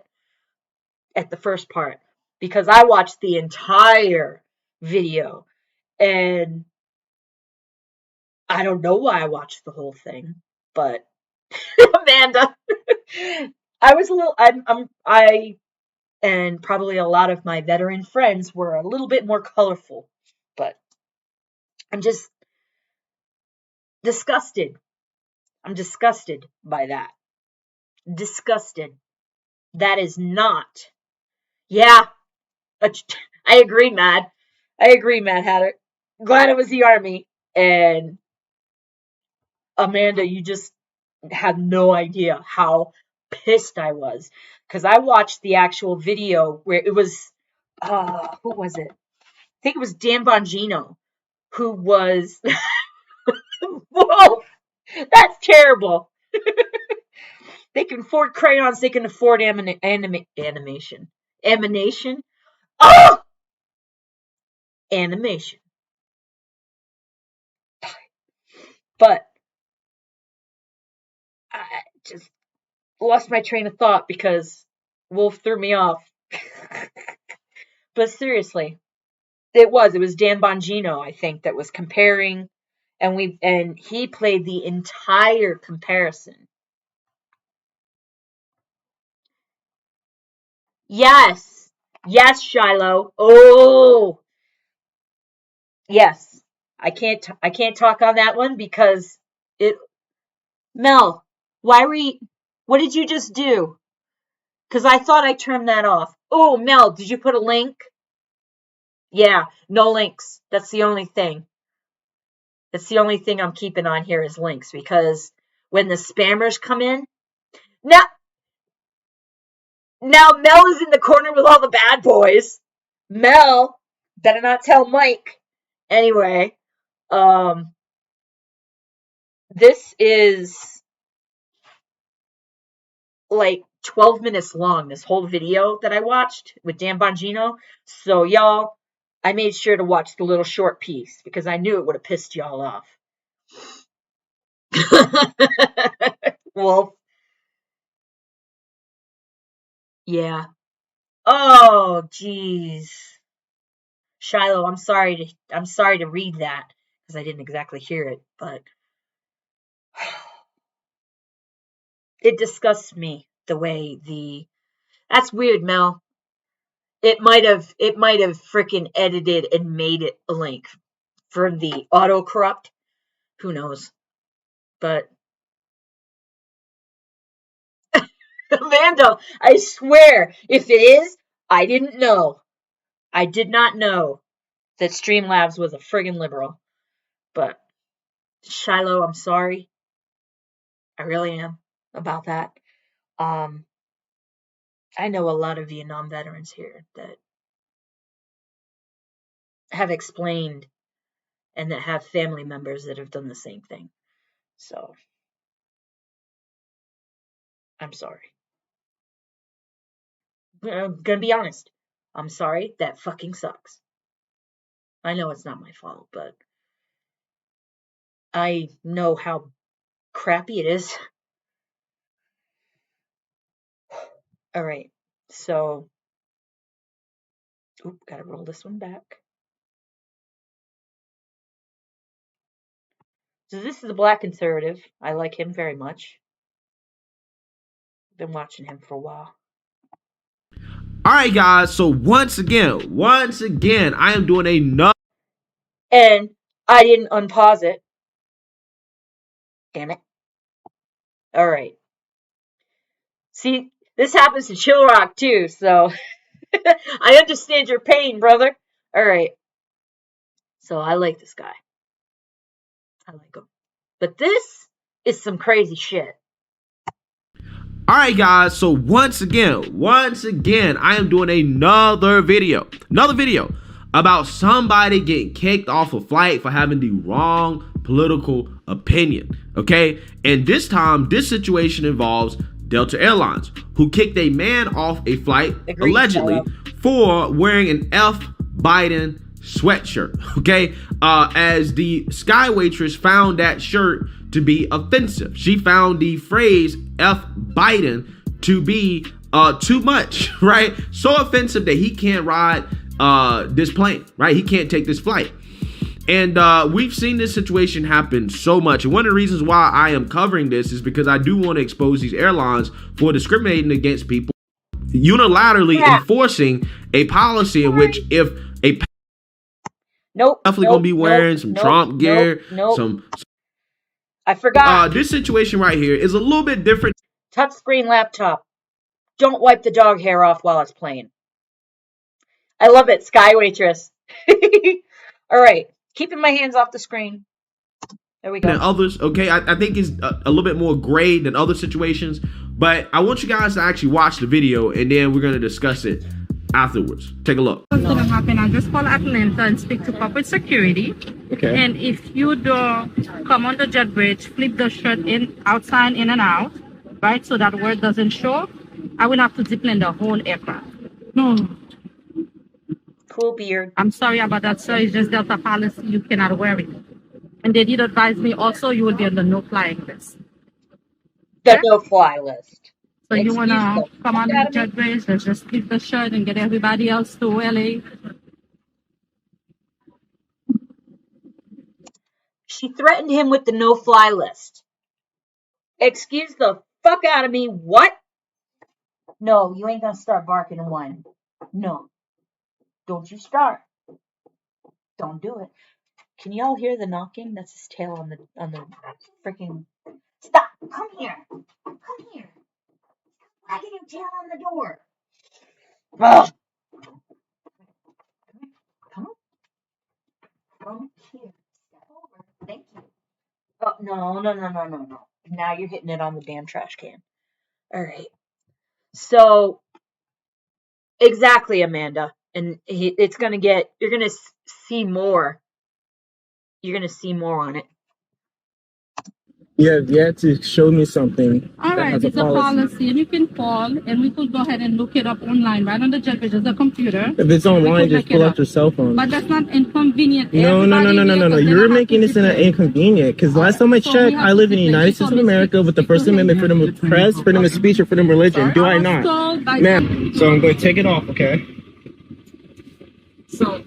S1: at the first part, because I watched the entire video, and I don't know why I watched the whole thing, but Amanda, I was a little, and probably a lot of my veteran friends were a little bit more colorful. But I'm just disgusted. I'm disgusted by that. Disgusted. That is not. Yeah, I agree, Matt. I agree, Matt Hatter. Glad it was the Army. And Amanda, you just had no idea how pissed I was. Because I watched the actual video where it was, who was it? I think it was Dan Bongino, who was, whoa, that's terrible. They can afford crayons, they can afford animation. Emanation? Oh! Animation. But I just lost my train of thought because Wolf threw me off. But seriously, it was Dan Bongino, I think, that was comparing, and he played the entire comparison. Yes, Shiloh. Oh, yes. I can't talk on that one because Mel, what did you just do? Because I thought I turned that off. Oh, Mel, did you put a link? Yeah, no links. That's the only thing. That's the only thing I'm keeping on here is links, because when the spammers come in, now Mel is in the corner with all the bad boys. Mel, better not tell Mike. Anyway, this is like 12 minutes long, this whole video that I watched with Dan Bongino. So y'all, I made sure to watch the little short piece because I knew it would have pissed y'all off. Wolf. Yeah. Oh, jeez. Shiloh, I'm sorry to read that because I didn't exactly hear it, but it disgusts me the way that's weird, Mel. It might have freaking edited and made it a link for the auto corrupt. Who knows? But Amanda, I swear, if it is, I didn't know. I did not know that Streamlabs was a friggin' liberal. But Shiloh, I'm sorry. I really am about that. I know a lot of Vietnam veterans here that have explained and that have family members that have done the same thing. So, I'm sorry. I'm gonna be honest. I'm sorry. That fucking sucks. I know it's not my fault, but I know how crappy it is. All right. So, gotta roll this one back. So this is a black conservative. I like him very much. Been watching him for a while.
S16: All right, guys. So once again, I am doing another.
S1: And I didn't unpause it. Damn it. All right. See, this happens to Chill Rock too, so I understand your pain, brother. All right. So I like this guy. I like him. But this is some crazy shit.
S16: All right, guys. So once again, I am doing another video about somebody getting kicked off a flight for having the wrong political opinion. Okay, and this time, this situation involves Delta Airlines, who kicked a man off a flight allegedly for wearing an F. Biden sweatshirt. Okay, as the sky waitress found that shirt to be offensive. She found the phrase F. Biden to be too much, right? So offensive that he can't ride this plane, right? He can't take this flight. And we've seen this situation happen so much. And one of the reasons why I am covering this is because I do want to expose these airlines for discriminating against people unilaterally enforcing a policy in which if a definitely gonna be wearing some Trump gear, some.
S1: I forgot.
S16: This situation right here is a little bit different.
S1: Touchscreen laptop. Don't wipe the dog hair off while it's playing. I love it, Sky Waitress. All right, keeping my hands off the screen. There we go.
S16: Than others, okay, I think it's a little bit more gray than other situations, but I want you guys to actually watch the video and then we're gonna discuss it afterwards. Take a look.
S17: What's gonna happen? I'll just call Atlanta and speak to corporate security.
S16: Okay.
S17: And if you do come on the jet bridge, flip the shirt outside, in and out, right? So that word doesn't show. I will have to discipline the whole aircraft. No.
S1: Cool beard.
S17: I'm sorry about that, sir. It's just Delta policy. You cannot wear it. And they did advise me also you will be on the no-flying list.
S1: The no-fly list.
S17: So you want to come on the jet bridge, let's just flip the shirt and get everybody else to LA.
S1: She threatened him with the no-fly list. Excuse the fuck out of me. What? No, you ain't gonna start barking and whining. No. Don't you start. Don't do it. Can y'all hear the knocking? That's his tail on the freaking. Stop! Come here! Come here! Wagging your tail on the door. Ugh. Come on. Come here. Step over. Thank you. Oh no! Now you're hitting it on the damn trash can. All right. So exactly, Amanda, and it's gonna get. You're gonna see more. You're gonna see more on it.
S18: You have yet to show me something.
S17: All right, it's a policy, and you can call, and we could go ahead and look it up online, right on the jet bridge. There's a computer.
S18: If it's online, just pull out your cell phone.
S17: But that's not inconvenient.
S18: No. You're making this inconvenient. Because last time I checked, I live in the United States of America with the First Amendment, freedom of press, freedom of speech, or freedom of religion. Do I not? Ma'am, so I'm going to take it off, okay? So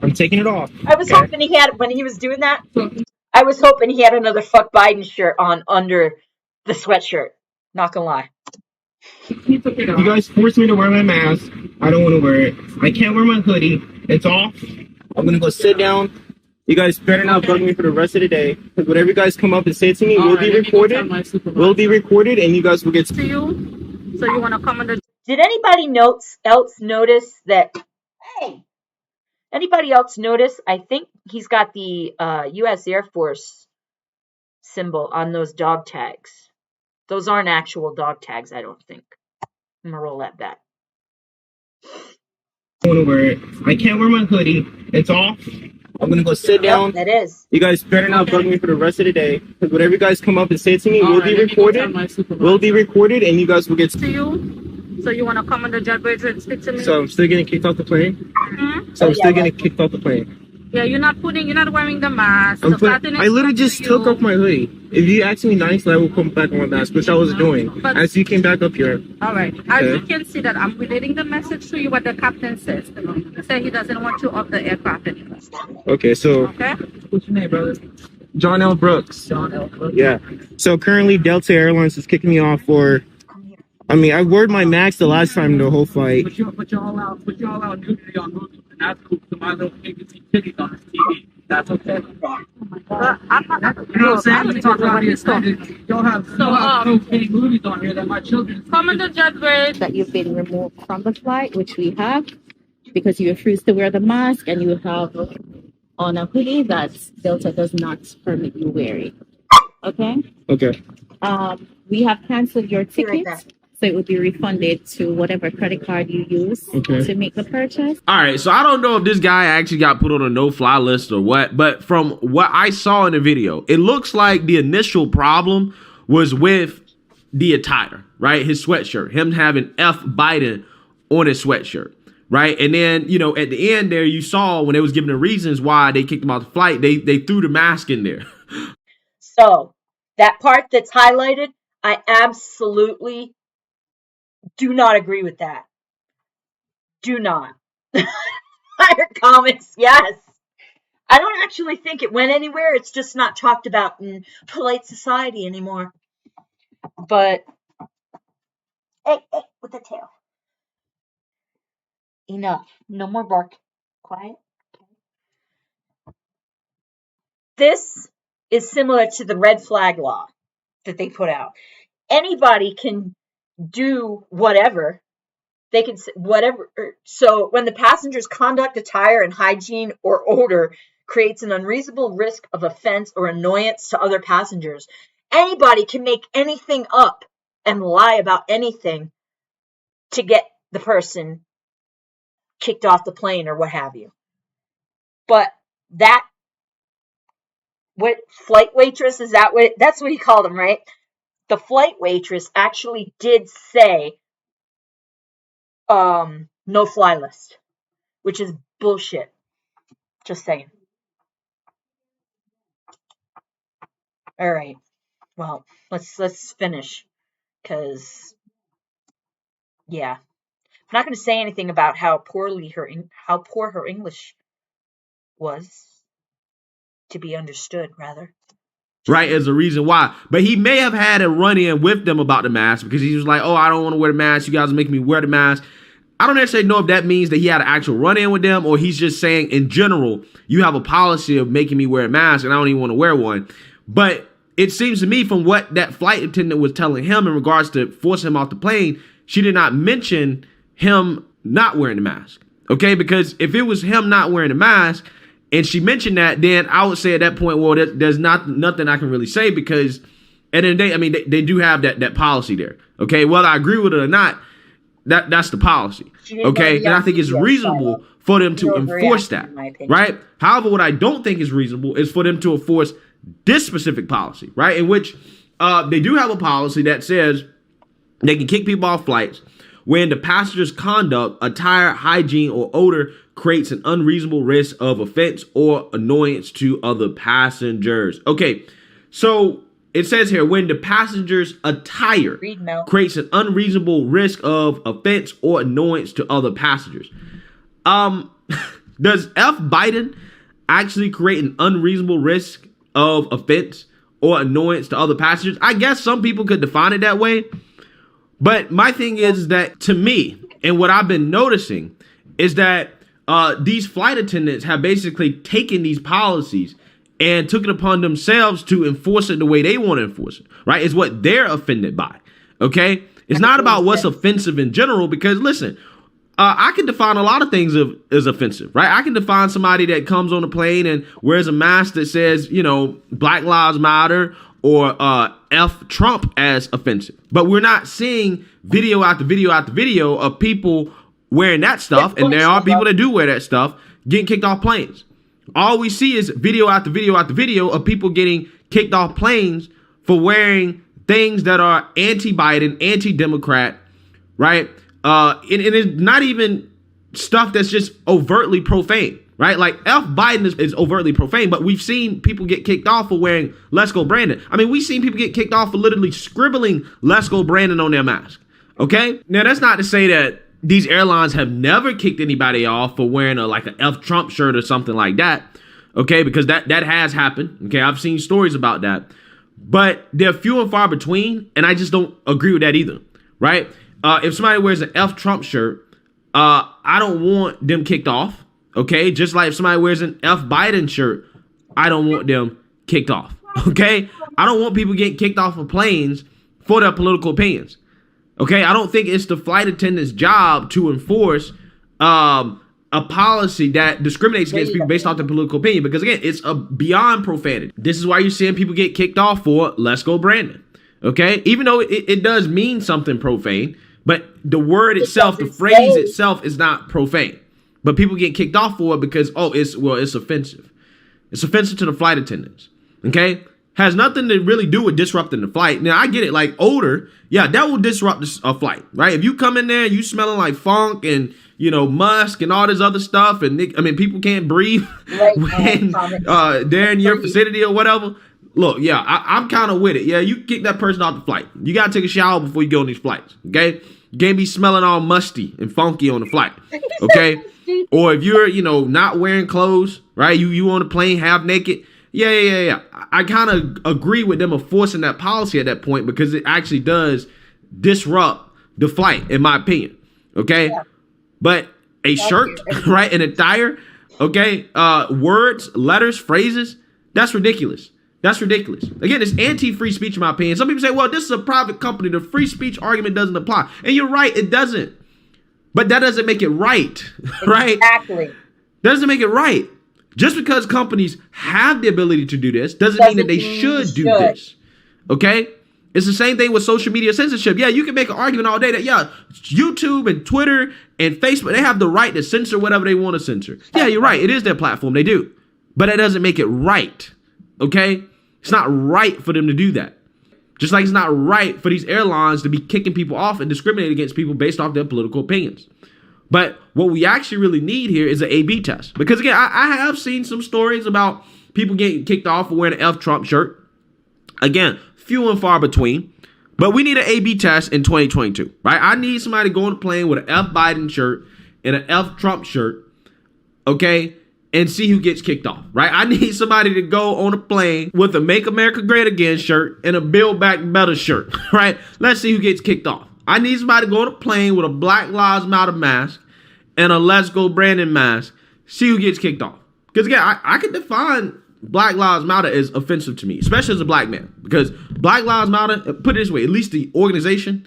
S18: I'm taking it off.
S1: I was hoping he had, when he was doing that, I was hoping he had another fuck Biden shirt on under the sweatshirt. Not gonna lie.
S18: You guys forced me to wear my mask. I don't want to wear it. I can't wear my hoodie. It's off. I'm gonna go sit down. You guys better not bug me for the rest of the day. Because whatever you guys come up and say to me will be recorded. Will be recorded, and you guys will get
S17: to you. So you want to come on the...
S1: Did anybody else notice that? Hey. Anybody else notice? I think he's got the U.S. Air Force symbol on those dog tags. Those aren't actual dog tags, I don't think. I'm gonna roll that back.
S18: I want to wear it. I can't wear my hoodie. It's off. I'm gonna go sit down.
S1: That is.
S18: You guys better not bug me for the rest of the day. Because whatever you guys come up and say to me will be recorded. Will be recorded, and you guys will get
S17: to you. So you want to come on the jet bridge and speak to me?
S18: So I'm still getting kicked off the plane?
S17: Mm-hmm.
S18: So I'm still getting kicked off the plane?
S17: Yeah, you're not wearing the mask.
S18: I literally just took off my hoodie. If you ask me nicely, I will come back on my mask, which I was doing. As you came back up here.
S17: All right. As you can see that I'm relating the message to you what the captain says. He said he doesn't want you off the aircraft anymore.
S18: Okay, so...
S17: Okay.
S18: What's your name, brother? John L. Brooks.
S17: John L. Brooks.
S18: Yeah. So currently Delta Airlines is kicking me off for... I mean, I wore my mask the last time the whole flight.
S19: Put y'all out nudity on movies, and that's cool. So my little kid can see titties on his TV. That's okay. You know what I'm saying? We talk about his stuff. Y'all have cocaine movies on here that my children.
S17: Come on the jet bridge.
S20: That you've been removed from the flight, which we have, because you refuse to wear the mask and you have on a hoodie that Delta does not permit you wearing. Okay?
S18: Okay.
S20: We have canceled your ticket. So it would be refunded to whatever credit card you use to make the purchase.
S16: All right, so I don't know if this guy actually got put on a no-fly list or what, but from what I saw in the video, it looks like the initial problem was with the attire, right? His sweatshirt, him having F Biden on his sweatshirt, right? And then, you know, at the end there, you saw when they was giving the reasons why they kicked him out the flight, they threw the mask in there.
S1: So that part that's highlighted, I absolutely do not agree with that. Do not. Higher comments, yes. I don't actually think it went anywhere. It's just not talked about in polite society anymore. But, hey, with the tail. Enough. No more bark. Quiet. This is similar to the red flag law that they put out. Anybody can do whatever. They can whatever. So when the passenger's conduct, attire, and hygiene or odor creates an unreasonable risk of offense or annoyance to other passengers, anybody can make anything up and lie about anything to get the person kicked off the plane or what have you. But that, what flight waitress, is that what, that's what he called them, right? The flight waitress actually did say no fly list, which is bullshit. Just saying. All right. Well, let's finish, because yeah, I'm not going to say anything about how poor her English was to be understood, rather.
S16: Right, as a reason why. But he may have had a run-in with them about the mask, because he was like, oh, I don't want to wear the mask. You guys are making me wear the mask. I don't necessarily know if that means that he had an actual run-in with them, or he's just saying, in general, you have a policy of making me wear a mask, and I don't even want to wear one. But it seems to me, from what that flight attendant was telling him in regards to forcing him off the plane, she did not mention him not wearing the mask. Okay, because if it was him not wearing the mask, and she mentioned that, then I would say at that point, well, there's nothing I can really say, because at the end of the day, I mean, they do have that policy there. Okay, whether I agree with it or not, that's the policy. Okay, and I think it's reasonable for them to enforce that, right? However, what I don't think is reasonable is for them to enforce this specific policy, right? In which they do have a policy that says they can kick people off flights when the passenger's conduct, attire, hygiene, or odor creates an unreasonable risk of offense or annoyance to other passengers. Okay, so it says here, when the passenger's attire creates an unreasonable risk of offense or annoyance to other passengers. Does F. Biden actually create an unreasonable risk of offense or annoyance to other passengers? I guess some people could define it that way. But my thing is that, to me, and what I've been noticing, is that these flight attendants have basically taken these policies and took it upon themselves to enforce it the way they want to enforce it, right? It's what they're offended by, okay? It's not about what's offensive in general, because, listen, I can define a lot of things as offensive, right? I can define somebody that comes on a plane and wears a mask that says, you know, Black Lives Matter or F Trump as offensive. But we're not seeing video after video after video of people wearing that stuff, and there are people that do wear that stuff, getting kicked off planes. All we see is video after video after video of people getting kicked off planes for wearing things that are anti-Biden, anti-Democrat, right? And it's not even stuff that's just overtly profane, right? Like F. Biden is overtly profane, but we've seen people get kicked off for wearing Let's Go Brandon. I mean, we've seen people get kicked off for literally scribbling Let's Go Brandon on their mask, okay? Now, that's not to say that these airlines have never kicked anybody off for wearing like an F Trump shirt or something like that, okay? Because that has happened, okay? I've seen stories about that, but they're few and far between, and I just don't agree with that either, right? If somebody wears an F Trump shirt, I don't want them kicked off, okay? Just like if somebody wears an F Biden shirt, I don't want them kicked off, okay? I don't want people getting kicked off of planes for their political opinions. Okay, I don't think it's the flight attendant's job to enforce a policy that discriminates against people based off their political opinion, because again, it's beyond profanity. This is why you're seeing people get kicked off for Let's Go Brandon. Okay, even though it does mean something profane, but the word itself, the phrase itself, is not profane. But people get kicked off for it because it's offensive. It's offensive to the flight attendants. Okay. Has nothing to really do with disrupting the flight. Now, I get it, like odor, yeah, that will disrupt a flight, right? If you come in there and you smelling like funk and, you know, musk and all this other stuff, and I mean, people can't breathe when they're in your vicinity or whatever. Look, yeah, I'm kind of with it. Yeah, you kick that person off the flight. You got to take a shower before you go on these flights, okay? You can't be smelling all musty and funky on the flight, okay? Or if you're, you know, not wearing clothes, right? You on the plane half naked. Yeah. I kind of agree with them enforcing that policy at that point, because it actually does disrupt the flight, in my opinion. Okay. Yeah. But a shirt, right? An attire, okay? Words, letters, phrases. That's ridiculous. That's ridiculous. Again, it's anti-free speech in my opinion. Some people say, well, this is a private company. The free speech argument doesn't apply. And you're right, it doesn't. But that doesn't make it right, right?
S1: Exactly.
S16: Doesn't make it right. Just because companies have the ability to do this doesn't mean that they should do this, okay? It's the same thing with social media censorship. Yeah, you can make an argument all day that, yeah, YouTube and Twitter and Facebook, they have the right to censor whatever they want to censor. Yeah, you're right. It is their platform. They do. But that doesn't make it right, okay? It's not right for them to do that. Just like it's not right for these airlines to be kicking people off and discriminating against people based off their political opinions. But what we actually really need here is an A/B test. Because again, I have seen some stories about people getting kicked off for wearing an F Trump shirt. Again, few and far between. But we need an A/B test in 2022, right? I need somebody to go on a plane with an F Biden shirt and an F Trump shirt, okay, and see who gets kicked off, right? I need somebody to go on a plane with a Make America Great Again shirt and a Build Back Better shirt, right? Let's see who gets kicked off. I need somebody to go on a plane with a Black Lives Matter mask and a Let's Go Brandon mask. See who gets kicked off. Because again, I can define Black Lives Matter as offensive to me, especially as a black man. Because Black Lives Matter, put it this way, at least the organization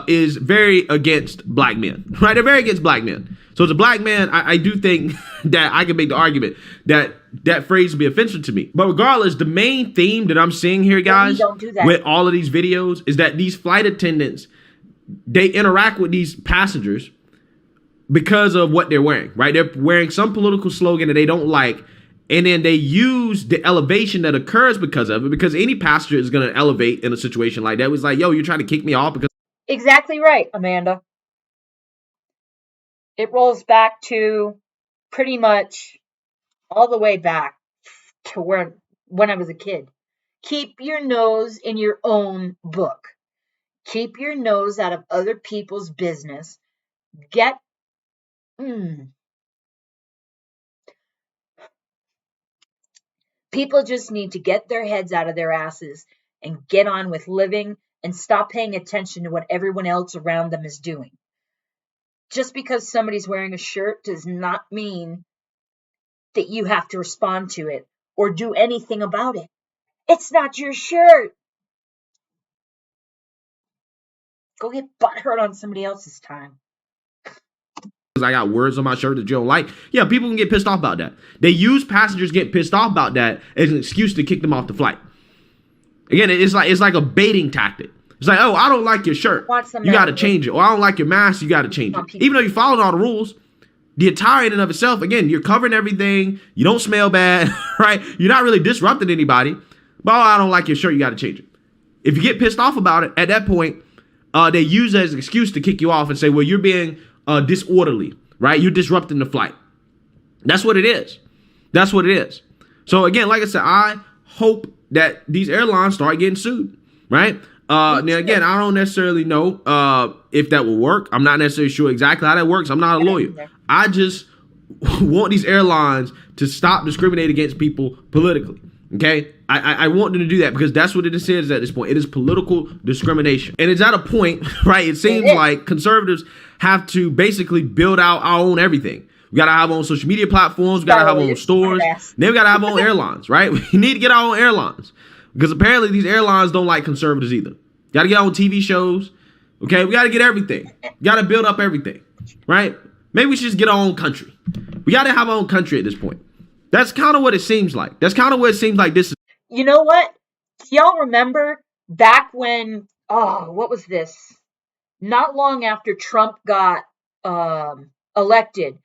S16: is very against black men, right? They're very against black men. So as a black man, I do think that I can make the argument that that phrase would be offensive to me. But regardless, the main theme that I'm seeing here, guys, with all of these videos is that these flight attendants, they interact with these passengers because of what they're wearing, right? They're wearing some political slogan that they don't like, and then they use the elevation that occurs because of it, because any passenger is going to elevate in a situation like that. It was like, yo, you're trying to kick me off because...
S1: Exactly right, Amanda. It rolls back to pretty much all the way back to when I was a kid. Keep your nose in your own book. Keep your nose out of other people's business. People just need to get their heads out of their asses and get on with living and stop paying attention to what everyone else around them is doing. Just because somebody's wearing a shirt does not mean that you have to respond to it or do anything about it. It's not your shirt. Go get butthurt on somebody else's time.
S16: I got words on my shirt that you don't like. Yeah, people can get pissed off about that. They use passengers getting pissed off about that as an excuse to kick them off the flight. Again, it's like a baiting tactic. It's like, oh, I don't like your shirt. You got to change it. Or I don't like your mask. You got to change it. Even though you followed all the rules, the attire in and of itself, again, you're covering everything. You don't smell bad, right? You're not really disrupting anybody. But oh, I don't like your shirt. You got to change it. If you get pissed off about it, at that point, they use it as an excuse to kick you off and say, well, you're being disorderly, right? You're disrupting the flight. That's what it is. That's what it is. So again, like I said, I hope that these airlines start getting sued, right? Now again, I don't necessarily know if that will work. I'm not necessarily sure exactly how that works. I'm not a lawyer. I just want these airlines to stop discriminating against people politically. Okay, I want them to do that because that's what it is at this point. It is political discrimination. And it's at a point, right? It seems like conservatives have to basically build out our own everything. We got to have our own social media platforms. We got to have our own stores. Then we got to have our own airlines, right? We need to get our own airlines because apparently these airlines don't like conservatives either. Got to get our own TV shows. Okay, we got to get everything. Got to build up everything, right? Maybe we should just get our own country. We got to have our own country at this point. That's kind of what it seems like. That's kind of what it seems like this is.
S1: You know what? Do y'all remember back when, what was this? Not long after Trump got elected,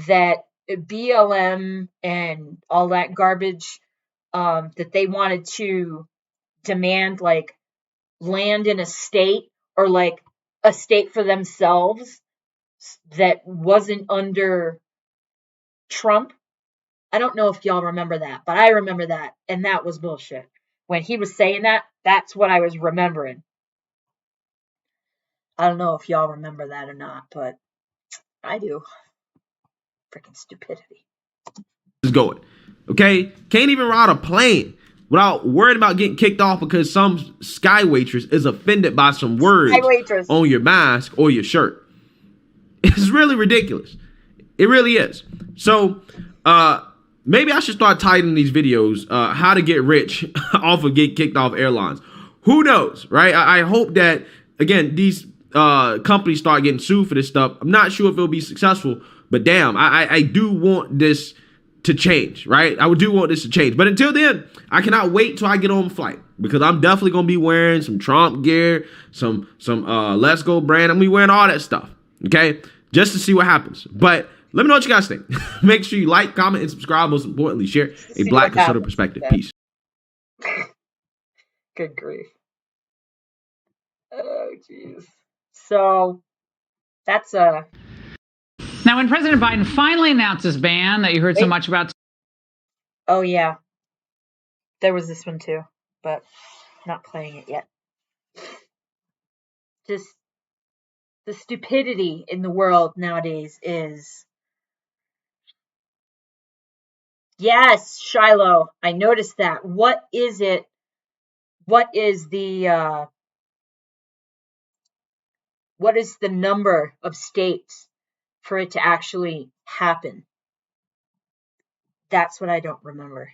S1: that BLM and all that garbage, that they wanted to demand like land in a state or like a state for themselves that wasn't under Trump. I don't know if y'all remember that, but I remember that. And that was bullshit. When he was saying that, that's what I was remembering. I don't know if y'all remember that or not, but I do. Freaking stupidity.
S16: Is going. Okay? Can't even ride a plane without worrying about getting kicked off because some sky waitress is offended by some words on your mask or your shirt. It's really ridiculous. It really is. So maybe I should start titling these videos how to get rich off of get kicked off airlines. Who knows, right? I hope that, again, these companies start getting sued for this stuff. I'm not sure if it'll be successful, but damn, I do want this to change, right? I do want this to change. But until then, I cannot wait till I get on the flight, because I'm definitely going to be wearing some Trump gear, some Let's Go brand. I'm going to be wearing all that stuff, okay? Just to see what happens. But let me know what you guys think. Make sure you like, comment, and subscribe. Most importantly, share a black conservative perspective. Peace.
S1: Good grief. Oh, jeez. So that's
S21: Now, when President Biden finally announced this ban that you heard so much about.
S1: Oh, yeah. There was this one too, but not playing it yet. Just the stupidity in the world nowadays is. Yes, Shiloh, I noticed that. What is it? What is the number of states for it to actually happen? That's what I don't remember.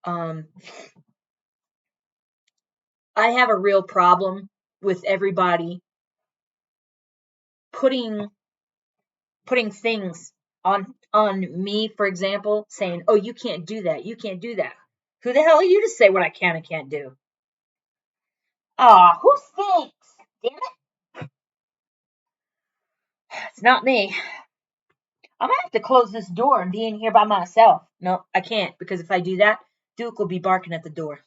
S1: I have a real problem with everybody putting things on me, for example, saying, "Oh, you can't do that. You can't do that." Who the hell are you to say what I can and can't do? Who thinks? Damn it. It's not me. I'm gonna have to close this door and be in here by myself. No, I can't, because if I do that, Duke will be barking at the door.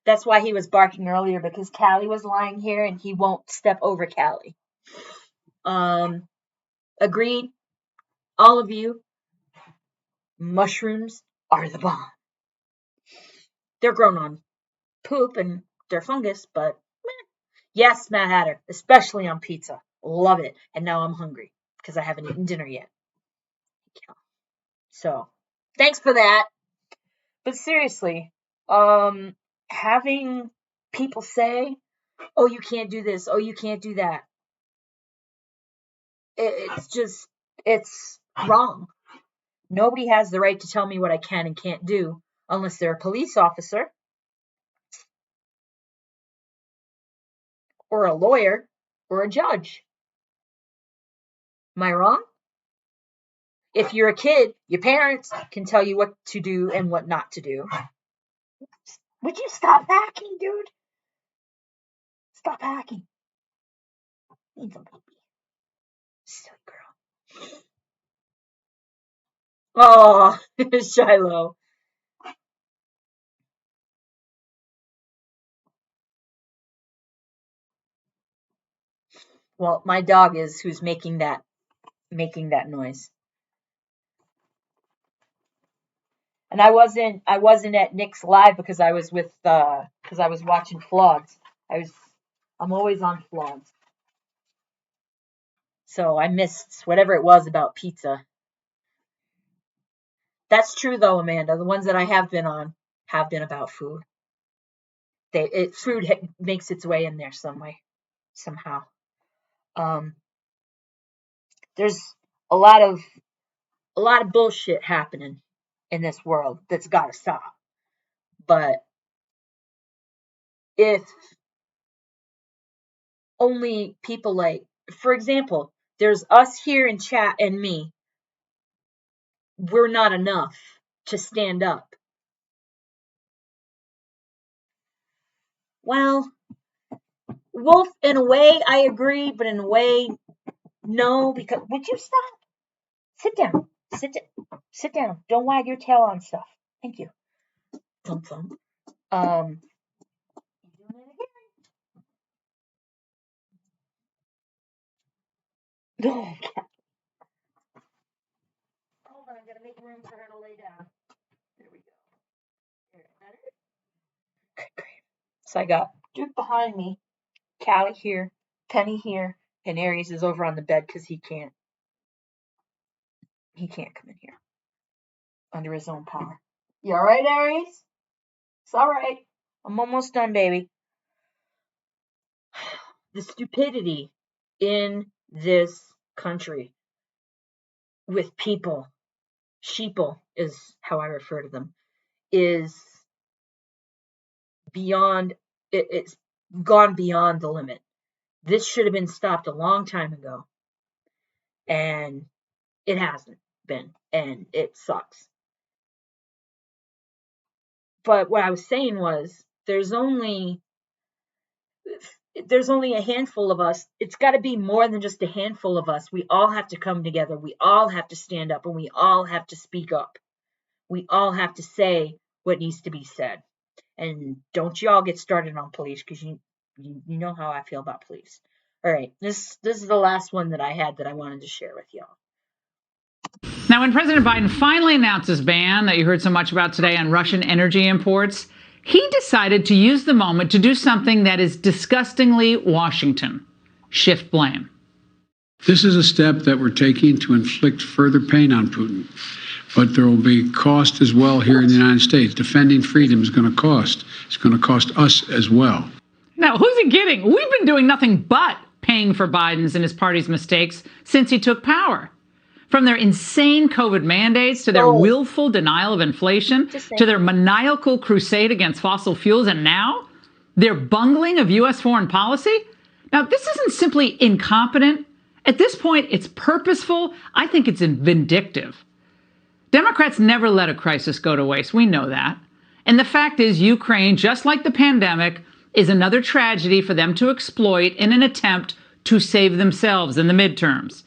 S1: That's why he was barking earlier, because Callie was lying here and he won't step over Callie. Agreed. All of you. Mushrooms are the bomb. They're grown on poop and they're fungus, but yes, Mad Hatter, especially on pizza. Love it. And now I'm hungry because I haven't eaten dinner yet. So, thanks for that. But seriously, having people say, "Oh, you can't do this. Oh, you can't do that." It's wrong. Nobody has the right to tell me what I can and can't do unless they're a police officer or a lawyer or a judge. Am I wrong? If you're a kid, your parents can tell you what to do and what not to do. Would you stop hacking, dude? Stop hacking. Need some baby. Silly girl. Oh, Shiloh. Well, my dog is who's making that noise. And I wasn't at Nick's live because I was watching vlogs. I'm always on vlogs. So I missed whatever it was about pizza. That's true though, Amanda. The ones that I have been on have been about food. Food makes its way in there some way, somehow. There's a lot of bullshit happening in this world that's got to stop. But if only people like, for example, there's us here in chat and me, we're not enough to stand up. Well, Wolf, in a way, I agree, but in a way, no, because, would you stop? Sit down. Sit down. Don't wag your tail on stuff. Thank you. Thump, thump. Oh, cat. Hold on, I gotta make room for her to lay down. There we go. There, better? Okay, great. So I got Duke behind me, Callie here, Penny here, and Aries is over on the bed because he can't come in here under his own power. You alright, Aries? It's alright. I'm almost done, baby. the stupidity in this country with people, sheeple is how I refer to them, is beyond, it's gone beyond the limit. This should have been stopped a long time ago, and it hasn't been, and it sucks. But what I was saying was, there's only a handful of us. It's got to be more than just a handful of us. We all have to come together. We all have to stand up, and we all have to speak up. We all have to say what needs to be said. And don't you all get started on police, because you know how I feel about police. All right, this is the last one that I had that I wanted to share with y'all.
S21: Now, when President Biden finally announced his ban that you heard so much about today on Russian energy imports, he decided to use the moment to do something that is disgustingly Washington: shift blame.
S2: This is a step that we're taking to inflict further pain on Putin. But there will be cost as well here in the United States. Defending freedom is going to cost. It's going to cost us as well.
S21: Now, who's he kidding? We've been doing nothing but paying for Biden's and his party's mistakes since he took power. From their insane COVID mandates to their willful denial of inflation to their maniacal crusade against fossil fuels, and now their bungling of U.S. foreign policy. Now, this isn't simply incompetent. At this point, it's purposeful. I think it's vindictive. Democrats never let a crisis go to waste. We know that. And the fact is, Ukraine, just like the pandemic, is another tragedy for them to exploit in an attempt to save themselves in the midterms.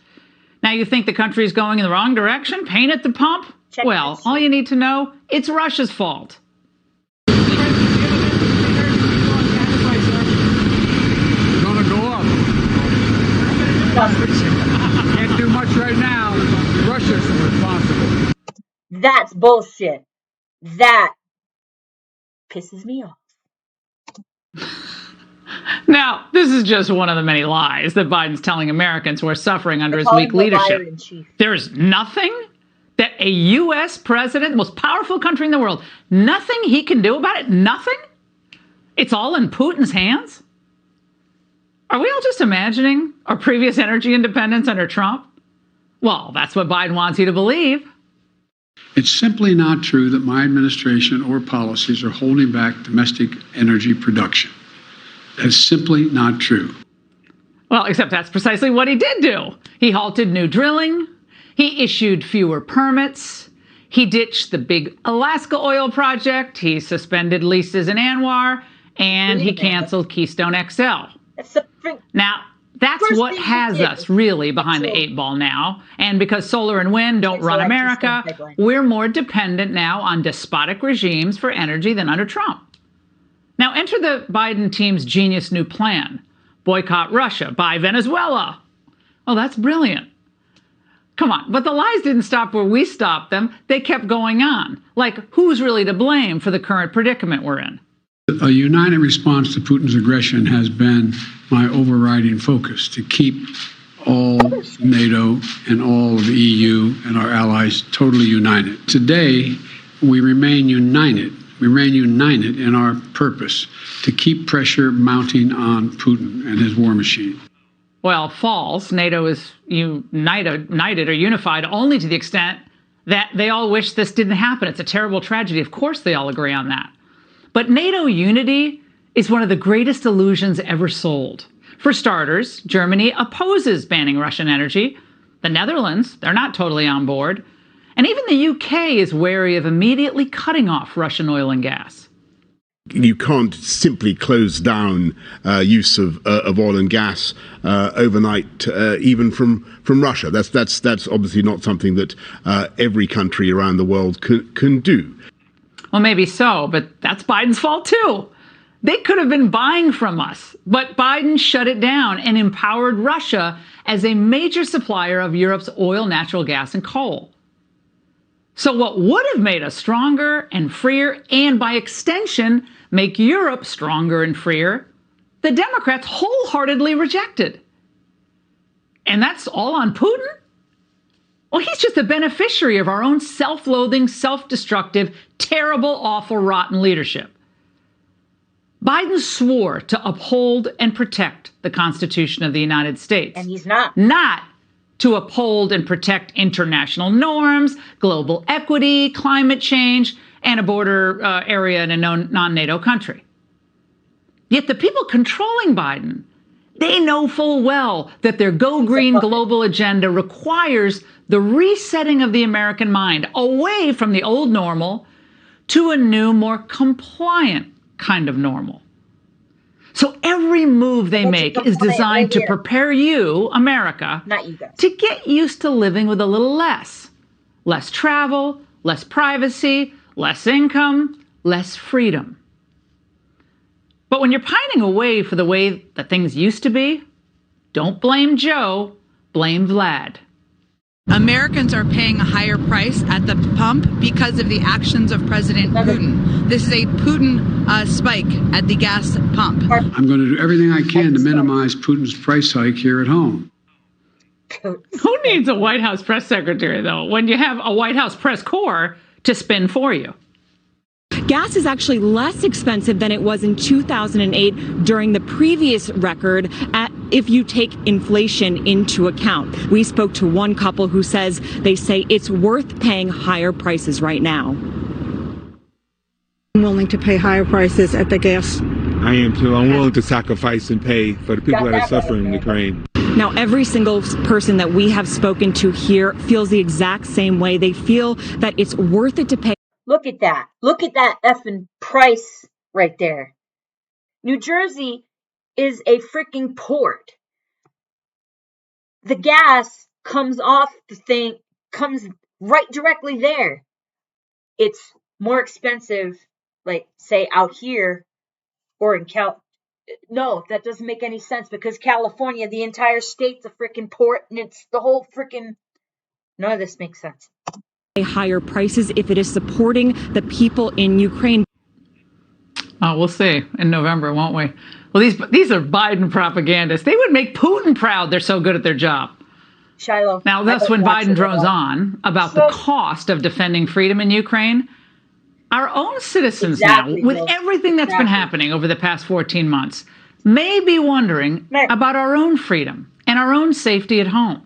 S21: Now, you think the country is going in the wrong direction? Pain at the pump? Well, all you need to know, it's Russia's fault.
S2: It's going to go up. Can't do much right now. Russia's responsible.
S1: That's bullshit. That pisses me off.
S21: Now, this is just one of the many lies that Biden's telling Americans who are suffering under his weak leadership. There's nothing that a U.S. president, the most powerful country in the world, nothing he can do about it? Nothing? It's all in Putin's hands? Are we all just imagining our previous energy independence under Trump? Well, that's what Biden wants you to believe.
S2: It's simply not true that my administration or policies are holding back domestic energy production. That's simply not true.
S21: Well, except that's precisely what he did do. He halted new drilling. He issued fewer permits. He ditched the big Alaska oil project. He suspended leases in ANWR. And he canceled Keystone XL. Now, that's what has us really behind the 8 ball now. And because solar and wind don't run America, we're more dependent now on despotic regimes for energy than under Trump. Now, enter the Biden team's genius new plan: boycott Russia, buy Venezuela. Oh, that's brilliant. Come on, but the lies didn't stop where we stopped them. They kept going on. Like, who's really to blame for the current predicament we're in?
S2: A united response to Putin's aggression has been my overriding focus, to keep all NATO and all of the EU and our allies totally united. Today, we remain united. We remain united in our purpose to keep pressure mounting on Putin and his war machine.
S21: Well, false. NATO is united or unified only to the extent that they all wish this didn't happen. It's a terrible tragedy. Of course they all agree on that. But NATO unity is one of the greatest illusions ever sold. For starters, Germany opposes banning Russian energy. The Netherlands, they're not totally on board. And even the UK is wary of immediately cutting off Russian oil and gas.
S22: You can't simply close down use of oil and gas overnight, even from Russia. That's obviously not something that every country around the world can do.
S21: Well, maybe so, but that's Biden's fault too. They could have been buying from us, but Biden shut it down and empowered Russia as a major supplier of Europe's oil, natural gas, and coal. So what would have made us stronger and freer, and by extension, make Europe stronger and freer, the Democrats wholeheartedly rejected. And that's all on Putin? Well, he's just a beneficiary of our own self-loathing, self-destructive, terrible, awful, rotten leadership. Biden swore to uphold and protect the Constitution of the United States.
S1: And he's not.
S21: Not to uphold and protect international norms, global equity, climate change, and a border area in a non-NATO country. Yet the people controlling Biden, they know full well that their Go Green global agenda requires the resetting of the American mind away from the old normal to a new, more compliant kind of normal. So every move they make is designed to prepare you, America,
S1: not you guys,
S21: to get used to living with a little less. Less travel, less privacy, less income, less freedom. But when you're pining away for the way that things used to be, don't blame Joe, blame Vlad.
S3: Americans are paying a higher price at the pump because of the actions of President Putin. This is a Putin spike at the gas pump.
S2: I'm going to do everything I can to minimize Putin's price hike here at home.
S21: Who needs a White House press secretary, though, when you have a White House press corps to spin for you?
S4: Gas is actually less expensive than it was in 2008 during the previous record if you take inflation into account. We spoke to one couple who says they say it's worth paying higher prices right now.
S23: I'm willing to pay higher prices at the gas.
S24: I am too. I'm willing to sacrifice and pay for the people that are suffering in Ukraine.
S4: Now, every single person that we have spoken to here feels the exact same way. They feel that it's worth it to pay.
S1: Look at that. Look at that effing price right there. New Jersey is a freaking port. The gas comes off the thing, comes right directly there. It's more expensive, like, say, out here or in No, that doesn't make any sense because California, the entire state's a freaking port and it's the whole freaking... None of this makes sense.
S4: Higher prices if it is supporting the people in Ukraine.
S21: Oh, we'll see in November, won't we? Well, these are Biden propagandists. They would make Putin proud. They're so good at their job.
S1: Shiloh.
S21: Now, that's when Biden drones on about the cost of defending freedom in Ukraine. Our own citizens now, with everything that's been happening over the past 14 months, may be wondering about our own freedom and our own safety at home.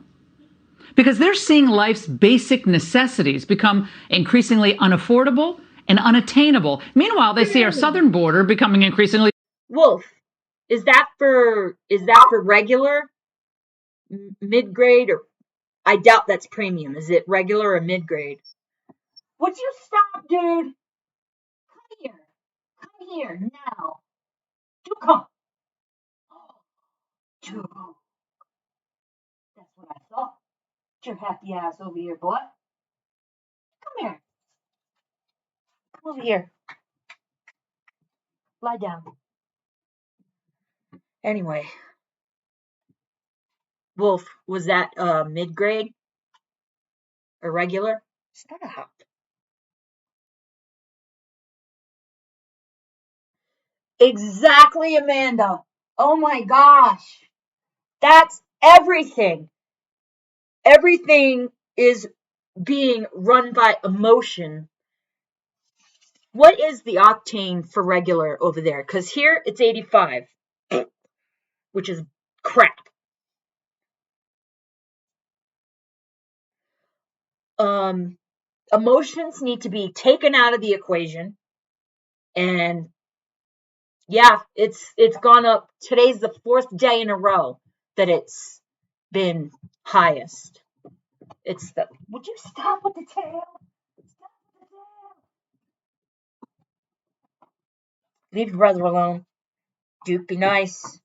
S21: Because they're seeing life's basic necessities become increasingly unaffordable and unattainable. Meanwhile, they see our southern border becoming increasingly...
S1: Wolf, is that for regular, mid-grade, or... I doubt that's premium. Is it regular or mid-grade? Would you stop, dude? Come here now. Do come. Dude. That's what I thought. Get your happy ass over here, boy. Come here. Come over here. Lie down. Anyway. Wolf, was that mid-grade? Or regular? Stop. Exactly, Amanda. Oh my gosh. That's everything. Everything is being run by emotion. What is the octane for regular over there? Because here it's 85, which is crap. Emotions need to be taken out of the equation. And yeah, it's gone up. Today's the 4th day in a row that it's been highest. It's the... Would you stop with the tail? Stop with the tail. Leave your brother alone. Duke, be nice.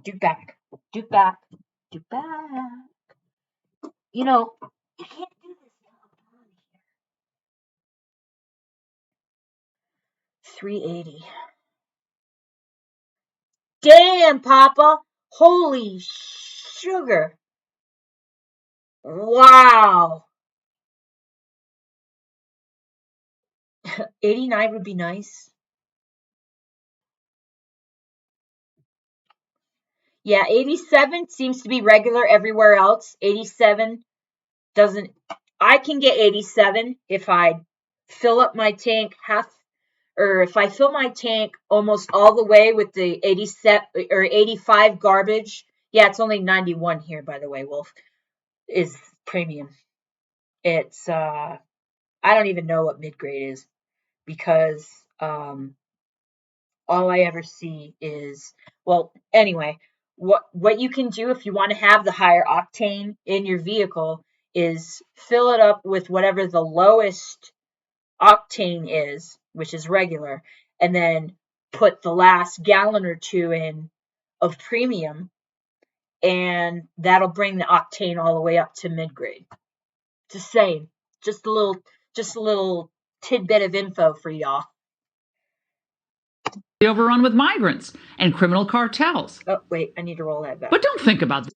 S1: Duke back. Duke back. Duke back. You know, you can't do this now. 380. Damn, Papa. Holy sugar. Wow. 89 would be nice. Yeah, 87 seems to be regular everywhere else. 87 doesn't... I can get 87 if I fill up my tank half or if I fill my tank almost all the way with the 87 or 85 garbage, yeah, it's only 91 here, by the way, Wolf, is premium. It's, I don't even know what mid-grade is because, all I ever see is, well, anyway, what you can do if you want to have the higher octane in your vehicle is fill it up with whatever the lowest octane is, which is regular, and then put the last gallon or two in of premium, and that'll bring the octane all the way up to mid-grade. Just saying, just a little tidbit of info for y'all.
S21: Overrun with migrants and criminal cartels.
S1: Oh, wait, I need to roll that back.
S21: But don't think about this.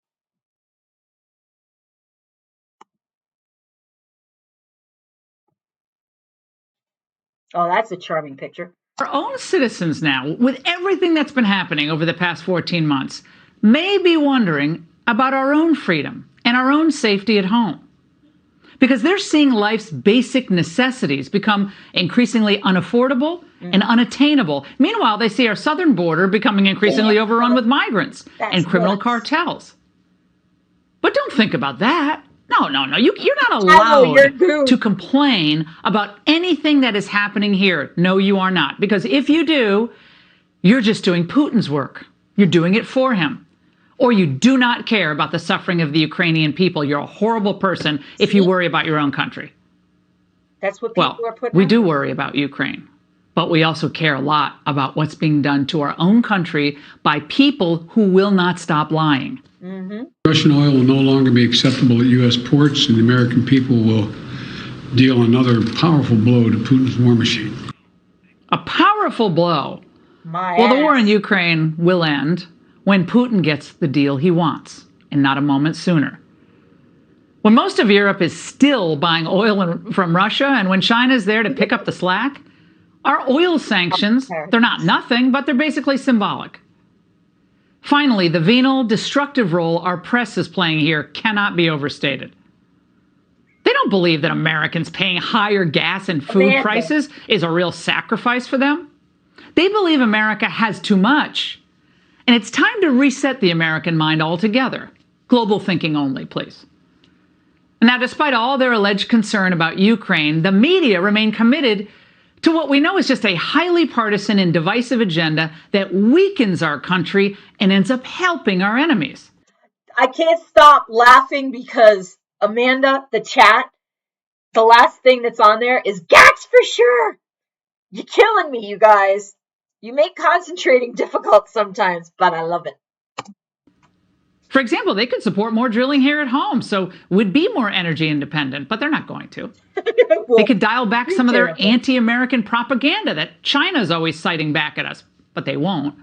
S1: Oh, that's a charming picture.
S21: Our own citizens now, with everything that's been happening over the past 14 months, may be wondering about our own freedom and our own safety at home. Because they're seeing life's basic necessities become increasingly unaffordable and unattainable. Meanwhile, they see our southern border becoming increasingly overrun with migrants and criminal cartels. But don't think about that. No. You're not allowed to complain about anything that is happening here. No, you are not. Because if you do, you're just doing Putin's work. You're doing it for him. Or you do not care about the suffering of the Ukrainian people. You're a horrible person if you worry about your own country.
S1: That's what people are putting.
S21: We do worry about Ukraine, but we also care a lot about what's being done to our own country by people who will not stop lying.
S2: Russian oil will no longer be acceptable at U.S. ports, and the American people will deal another powerful blow to Putin's war machine.
S21: A powerful blow.
S1: The
S21: war in Ukraine will end when Putin gets the deal he wants, and not a moment sooner. When most of Europe is still buying oil from Russia, and when China's there to pick up the slack, our oil sanctions, they're not nothing, but they're basically symbolic. Finally, the venal, destructive role our press is playing here cannot be overstated. They don't believe that Americans paying higher gas and food prices is a real sacrifice for them. They believe America has too much. And it's time to reset the American mind altogether. Global thinking only, please. Now, despite all their alleged concern about Ukraine, the media remain committed to what we know is just a highly partisan and divisive agenda that weakens our country and ends up helping our enemies.
S1: I can't stop laughing because, Amanda, the chat, the last thing that's on there is Gax for sure. You're killing me, you guys. You make concentrating difficult sometimes, but I love it.
S21: For example, they could support more drilling here at home, so we'd be more energy independent, but they're not going to. They could dial back some of their anti-American propaganda that China's always citing back at us, but they won't.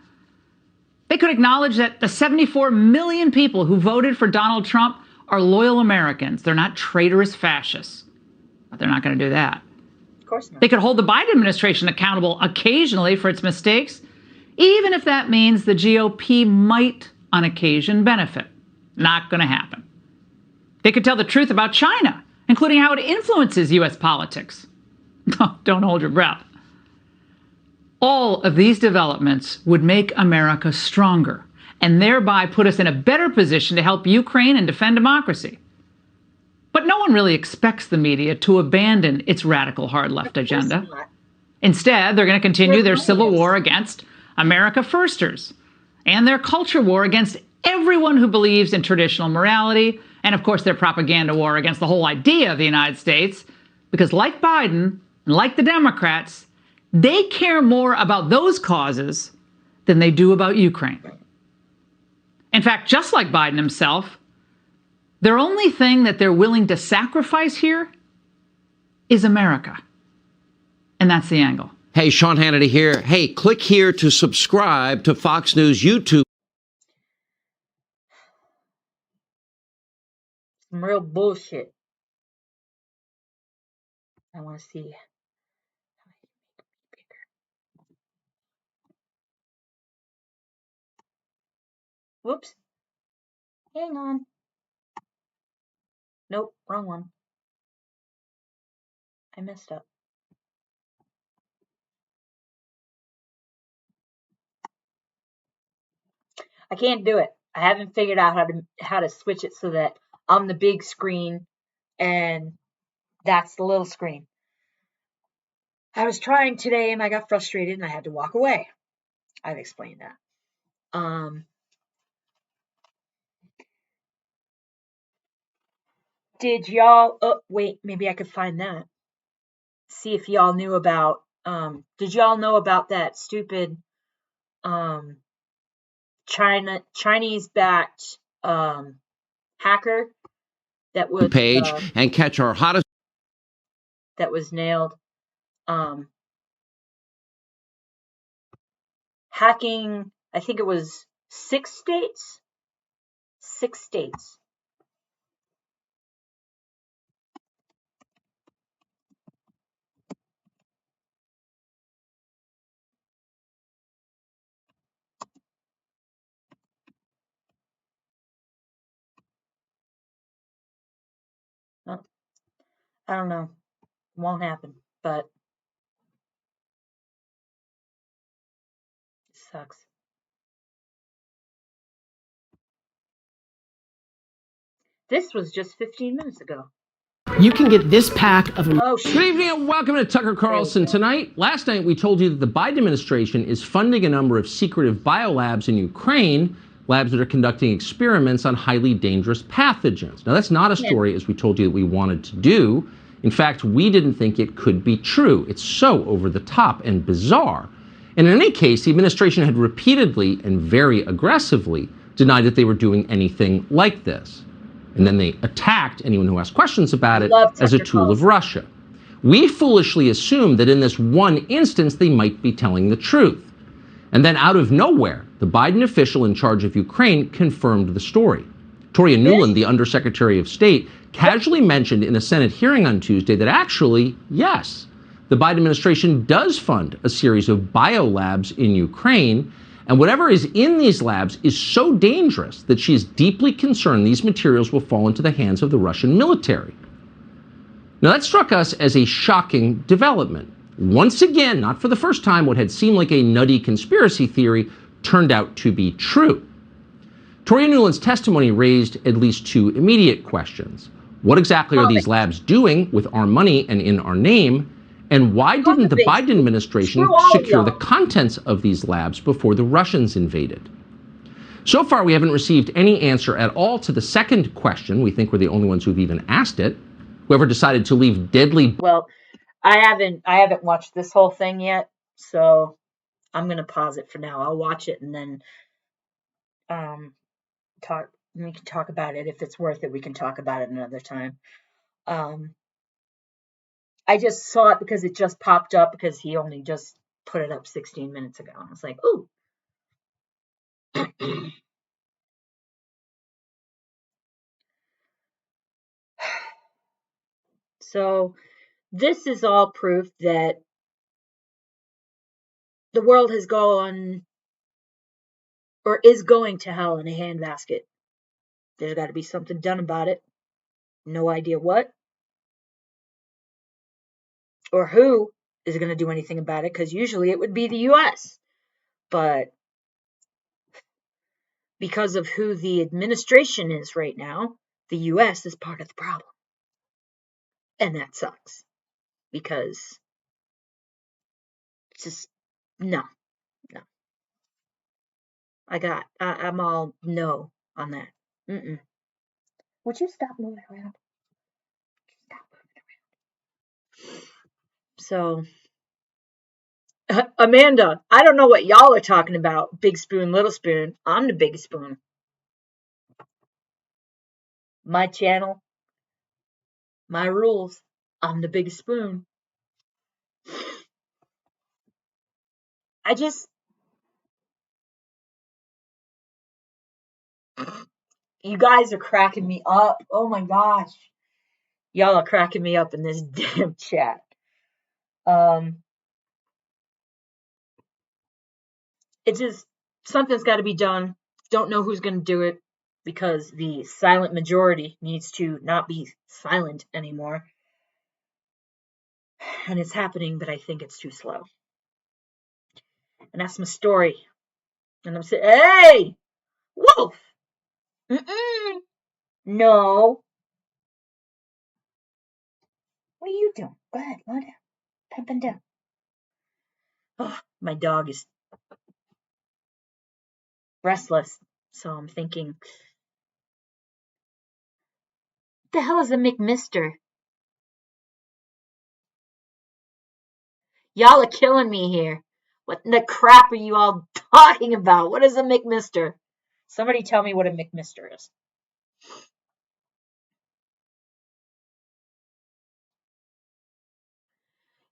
S21: They could acknowledge that the 74 million people who voted for Donald Trump are loyal Americans. They're not traitorous fascists, but they're not going to do that.
S1: Of course not.
S21: They could hold the Biden administration accountable occasionally for its mistakes, even if that means the GOP might, on occasion, benefit. Not going to happen. They could tell the truth about China, including how it influences U.S. politics. Don't hold your breath. All of these developments would make America stronger and thereby put us in a better position to help Ukraine and defend democracy. But no one really expects the media to abandon its radical hard-left agenda. Instead, they're going to continue their civil war against America Firsters and their culture war against everyone who believes in traditional morality, and of course their propaganda war against the whole idea of the United States, because like Biden and like the Democrats, they care more about those causes than they do about Ukraine. In fact, just like Biden himself, their only thing that they're willing to sacrifice here is America. And that's the angle.
S15: Hey, Sean Hannity here. Hey, click here to subscribe to Fox News YouTube.
S1: Some real bullshit. I want to see. Whoops. Hang on. Nope, wrong one. I messed up. I can't do it. I haven't figured out how to switch it so that I'm the big screen and that's the little screen. I was trying today and I got frustrated and I had to walk away. I've explained that. Did y'all, oh wait, maybe I could find that. See if y'all knew about, did y'all know about that stupid Chinese-backed hacker that was
S15: page and catch our hottest
S1: that was nailed hacking, I think it was 6 states. 6 states. Well, I don't know. Won't happen, but it sucks. This was just 15 minutes ago.
S5: You can get this pack of...
S1: Oh,
S15: Good evening and welcome to Tucker Carlson Tonight. Last night we told you that the Biden administration is funding a number of secretive biolabs in Ukraine, labs that are conducting experiments on highly dangerous pathogens. Now that's not a story, as we told you, that we wanted to do. In fact, we didn't think it could be true. It's so over the top and bizarre. And in any case, the administration had repeatedly and very aggressively denied that they were doing anything like this. And then they attacked anyone who asked questions about it as a tool of Russia. We foolishly assumed that in this one instance they might be telling the truth. And then out of nowhere, the Biden official in charge of Ukraine confirmed the story. Victoria Nuland, the Undersecretary of State, casually mentioned in a Senate hearing on Tuesday that actually, yes, the Biden administration does fund a series of biolabs in Ukraine, and whatever is in these labs is so dangerous that she is deeply concerned these materials will fall into the hands of the Russian military. Now that struck us as a shocking development. Once again, not for the first time, what had seemed like a nutty conspiracy theory turned out to be true. Victoria Nuland's testimony raised at least 2 immediate questions. What exactly are these labs doing with our money and in our name? And why didn't the Biden administration secure the contents of these labs before the Russians invaded? So far, we haven't received any answer at all to the second question. We think we're the only ones who've even asked it. Whoever decided to leave deadly...
S1: Well, I haven't watched this whole thing yet, so I'm going to pause it for now. I'll watch it and then we can talk about it. If it's worth it, we can talk about it another time. I just saw it because it just popped up because he only just put it up 16 minutes ago. I was like, ooh. So this is all proof that the world has gone or is going to hell in a handbasket. There's got to be something done about it. No idea what or who is going to do anything about it, because usually it would be the U.S. But because of who the administration is right now, the U.S. is part of the problem. And that sucks. Because it's just, no. I'm all no on that. Would you stop moving around? So, Amanda, I don't know what y'all are talking about. Big spoon, little spoon. I'm the big spoon. My channel, my rules. I'm the big spoon. You guys are cracking me up. Oh my gosh. Y'all are cracking me up in this damn chat. It's just, something's got to be done. Don't know who's going to do it, because the silent majority needs to not be silent anymore. And it's happening, but I think it's too slow. And that's my story. And I'm saying, hey, Wolf! Mm-mm. No. What are you doing? Go ahead, lie down. Pimping down. Oh, my dog is restless, so I'm thinking, the hell is a McMister? Y'all are killing me here. What in the crap are you all talking about? What is a McMister? Somebody tell me what a McMister is.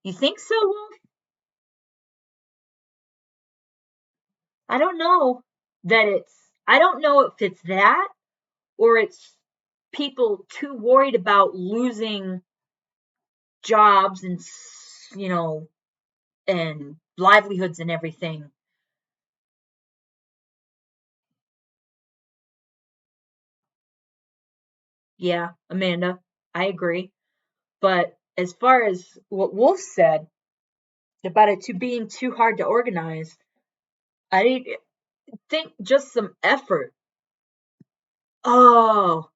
S1: You think so, Wolf? I don't know I don't know if it's that or it's people too worried about losing jobs and, and livelihoods and everything. Yeah, Amanda, I agree. But as far as what Wolf said about it being too hard to organize, I think just some effort. Oh,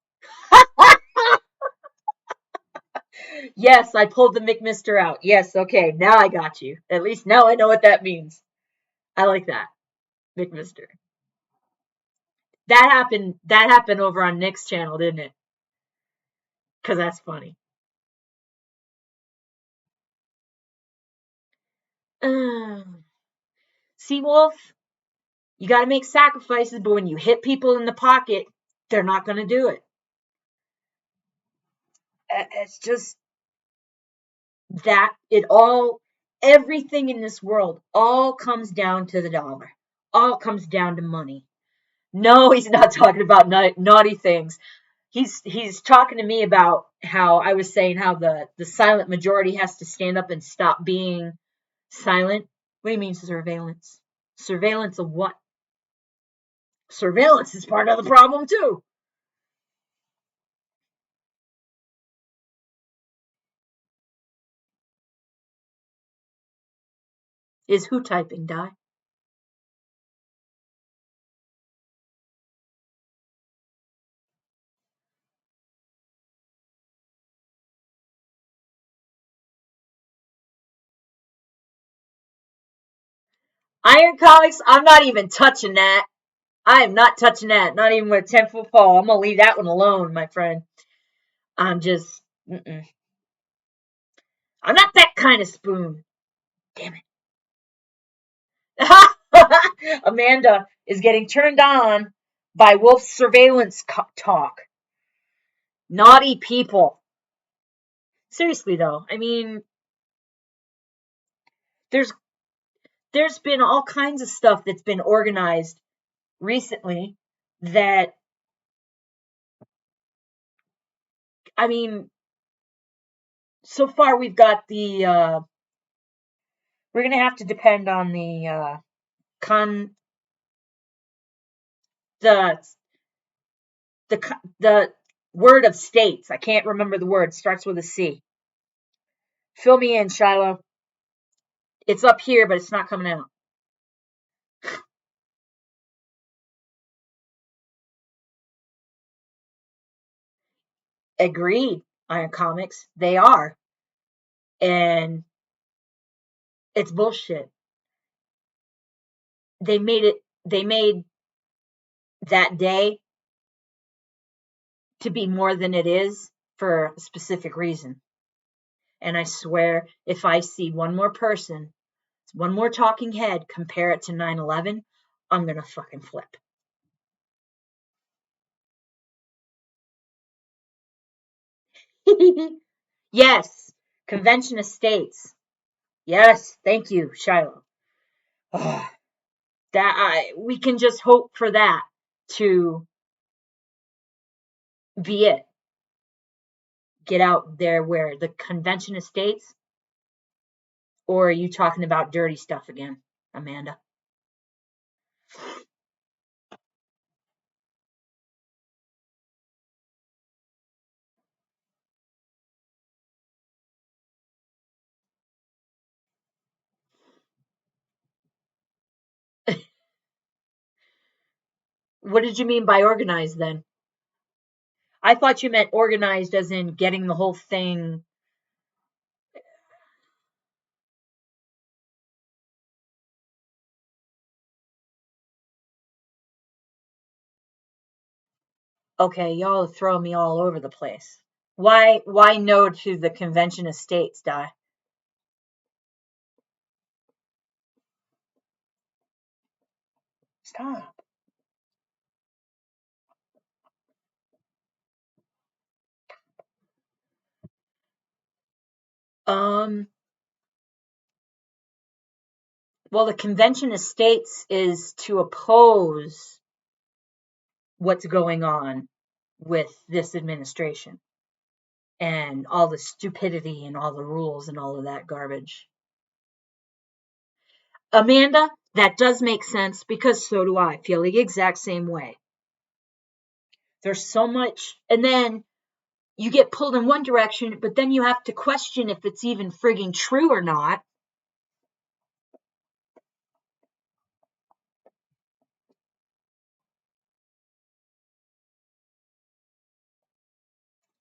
S1: yes, I pulled the McMister out. Yes, okay, now I got you. At least now I know what that means. I like that, McMister. That happened over on Nick's channel, didn't it? Because that's funny. See, Wolf, you got to make sacrifices, but when you hit people in the pocket, they're not going to do it. It's just that everything in this world all comes down to the dollar, all comes down to money. No, he's not talking about naughty things. He's talking to me about how I was saying how the silent majority has to stand up and stop being silent. What do you mean surveillance? Surveillance of what? Surveillance is part of the problem too. Is who typing, Di? Iron Comics, I'm not even touching that. I am not touching that. Not even with a 10-foot pole. I'm going to leave that one alone, my friend. I'm just, I'm not that kind of spoon. Damn it. Amanda is getting turned on by Wolf's surveillance talk. Naughty people. Seriously, though, I mean, there's been all kinds of stuff that's been organized recently that, I mean, so far we've got we're going to have to depend on the the word of states. I can't remember the word. It starts with a C. Fill me in, Shiloh. It's up here, but it's not coming out. Agreed, Iron Comics. They are. And it's bullshit. They made that day to be more than it is for a specific reason. And I swear, if I see one more person, one more talking head, compare it to 9/11, I'm going to fucking flip. Yes, Convention of States. Yes, thank you, Shiloh. We can just hope for that to be it. Get out there where the Convention of States, or are you talking about dirty stuff again, Amanda? What did you mean by organized then? I thought you meant organized as in getting the whole thing. Okay, y'all are throwing me all over the place. Why no to the Convention of States, Di? Stop. Well, the Convention of States is to oppose what's going on with this administration and all the stupidity and all the rules and all of that garbage. Amanda, that does make sense because so do I. Feel the exact same way. There's so much, and then you get pulled in one direction, but then you have to question if it's even frigging true or not.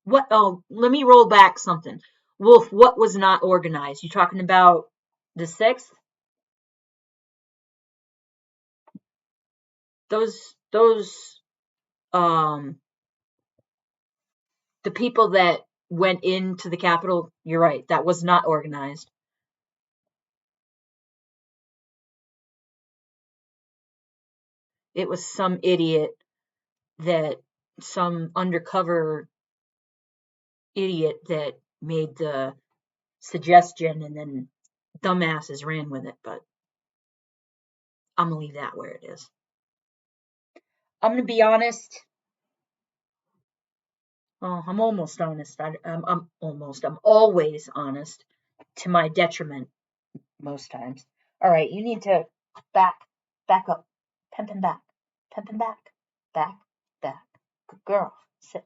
S1: What? Oh, let me roll back something. Wolf, what was not organized? You talking about the 6th? Those, the people that went into the Capitol, you're right, that was not organized. It was some idiot some undercover idiot that made the suggestion and then dumbasses ran with it, but I'm gonna leave that where it is. I'm gonna be honest. Oh, I'm almost honest. I'm always honest to my detriment most times. All right, you need to back up, pimping back, back. Good girl, sit.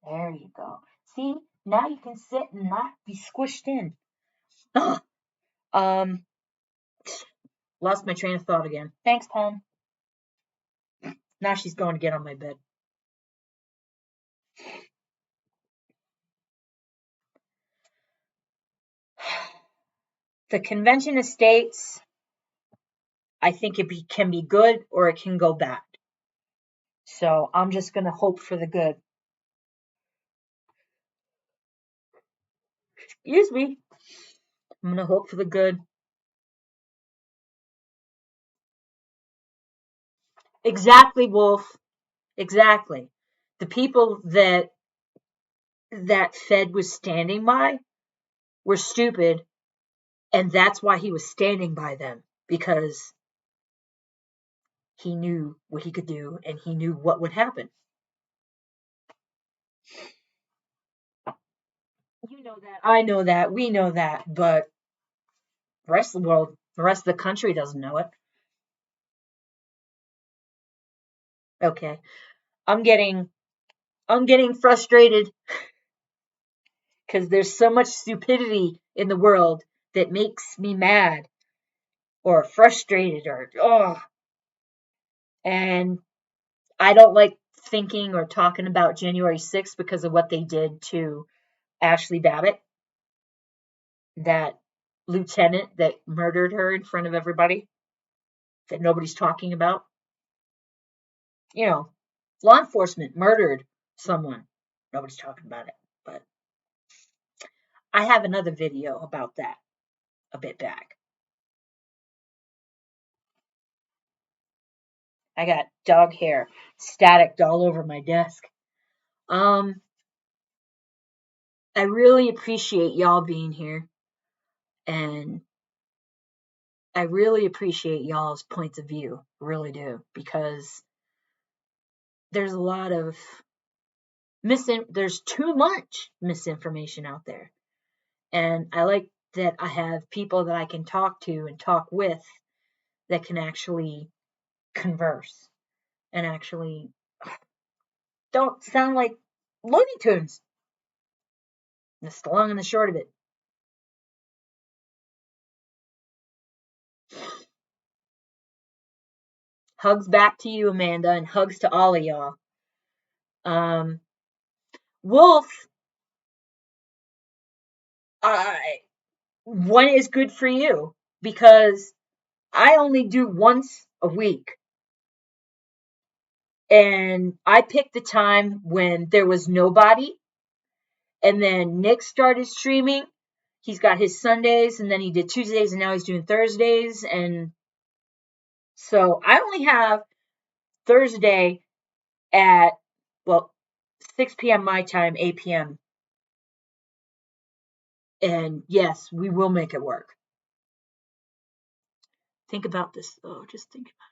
S1: There you go. See, now you can sit and not be squished in. Lost my train of thought again. Thanks, Pen. Now she's going to get on my bed. The Convention of States, I think it can be good or it can go bad. So I'm just going to hope for the good. Excuse me. I'm going to hope for the good. Exactly, Wolf. Exactly. The people that Fed was standing by were stupid, and that's why he was standing by them, because he knew what he could do and he knew what would happen. You know that, I know that, we know that, but the rest of the world, the rest of the country doesn't know it. Okay. I'm getting frustrated because there's so much stupidity in the world that makes me mad or frustrated and I don't like thinking or talking about January 6th because of what they did to Ashley Babbitt, that lieutenant that murdered her in front of everybody that nobody's talking about. You know, law enforcement murdered someone. Nobody's talking about it. But I have another video about that a bit back. I got dog hair staticked all over my desk. I really appreciate y'all being here. And I really appreciate y'all's points of view. Really do. Because there's a lot of there's too much misinformation out there. And I like that I have people that I can talk to and talk with that can actually converse and actually don't sound like Looney Tunes. That's the long and the short of it. Hugs back to you, Amanda, and hugs to all of y'all. Wolf, when is good for you? Because I only do once a week. And I picked the time when there was nobody. And then Nick started streaming. He's got his Sundays, and then he did Tuesdays, and now he's doing Thursdays. And so I only have Thursday at, 6 p.m. my time, 8 p.m. And yes, we will make it work. Think about this, though. Just think about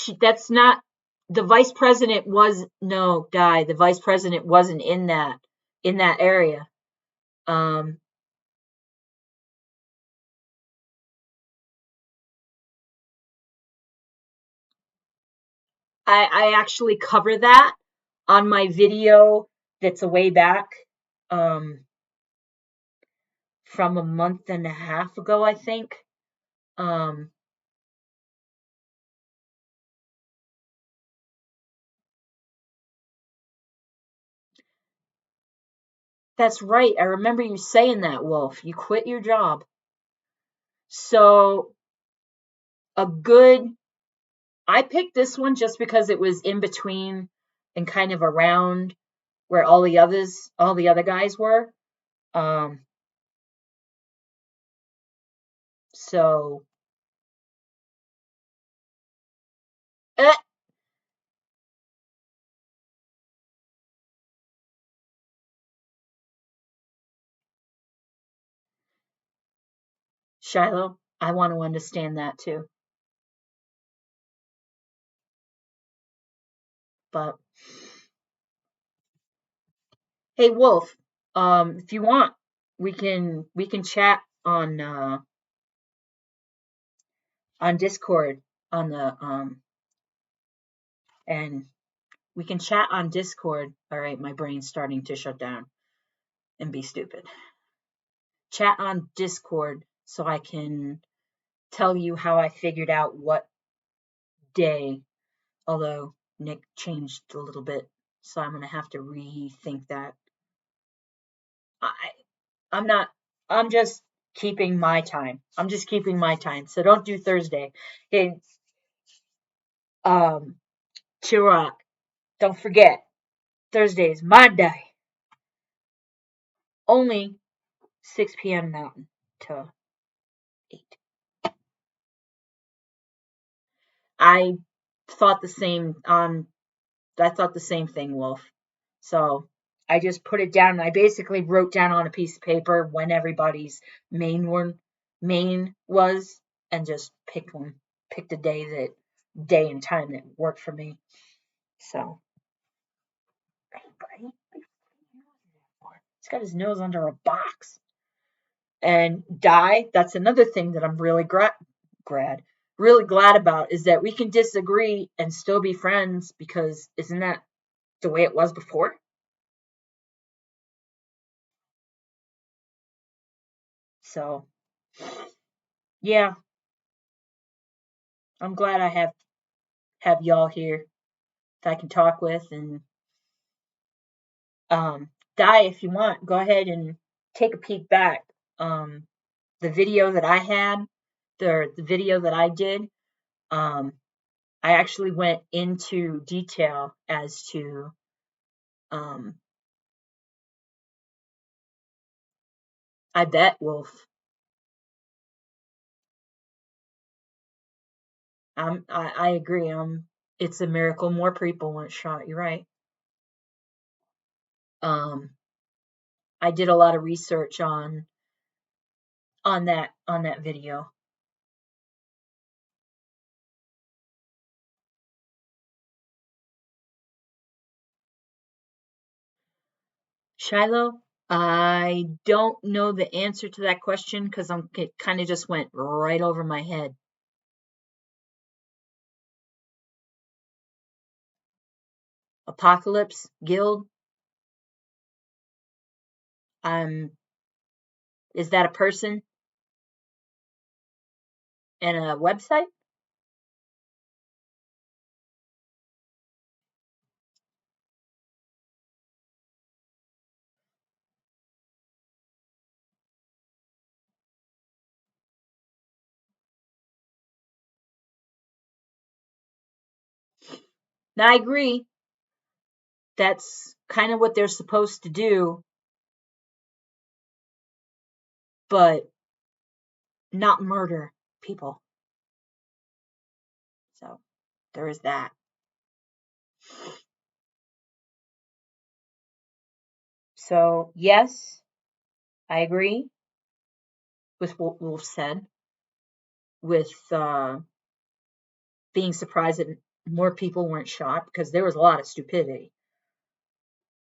S1: it. That's not, the vice president was, no, Di, the vice president wasn't in that area. I actually cover that on my video that's a way back from a month and a half ago, I think. That's right. I remember you saying that, Wolf. You quit your job. So I picked this one just because it was in between and kind of around where all the other guys were. So Shiloh, I want to understand that too. But hey, Wolf, if you want, we can chat on Discord on the and we can chat on Discord. All right, my brain's starting to shut down and be stupid. Chat on Discord so I can tell you how I figured out what day, although Nick changed a little bit, so I'm gonna have to rethink that. I'm just keeping my time. So don't do Thursday. It's Chirac. Don't forget, Thursday is my day. Only 6 p.m. Mountain to 8. I thought the same thing, Wolf. So I just put it down, and I basically wrote down on a piece of paper when everybody's main was, and just picked a day and time that worked for me. So he's got his nose under a box. And Di, that's another thing that I'm really really glad about, is that we can disagree and still be friends, because isn't that the way it was before? So yeah, I'm glad I have y'all here that I can talk with. And Di, if you want, go ahead and take a peek back. The video that I had, the video that I did, I actually went into detail as to I bet, Wolf. I agree. It's a miracle more people weren't shot. You're right. I did a lot of research on that video. Shiloh, I don't know the answer to that question, because it kind of just went right over my head. Apocalypse Guild. Is that a person? and a website? Now, I agree. That's kind of what they're supposed to do, but not murder people. So there is that. So, yes, I agree with what Wolf said, with being surprised that more people weren't shot, because there was a lot of stupidity.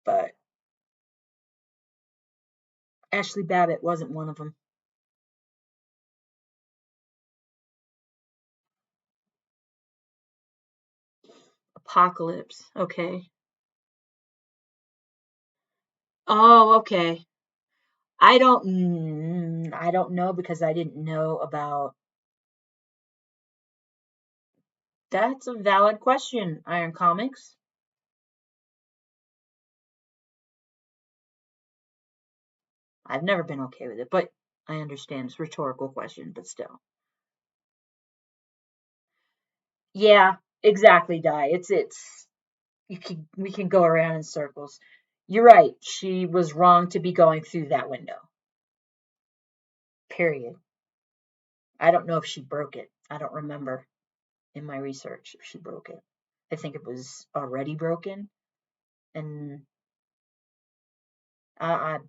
S1: But Ashley Babbitt wasn't one of them. Apocalypse. Okay. Oh, okay. I don't know, because I didn't know about. That's a valid question, Iron Comics. I've never been okay with it, but I understand it's a rhetorical question, but still. Yeah, exactly, Di. It's we can go around in circles. You're right. She was wrong to be going through that window. Period. I don't know if she broke it. I don't remember in my research if she broke it. I think it was already broken, and I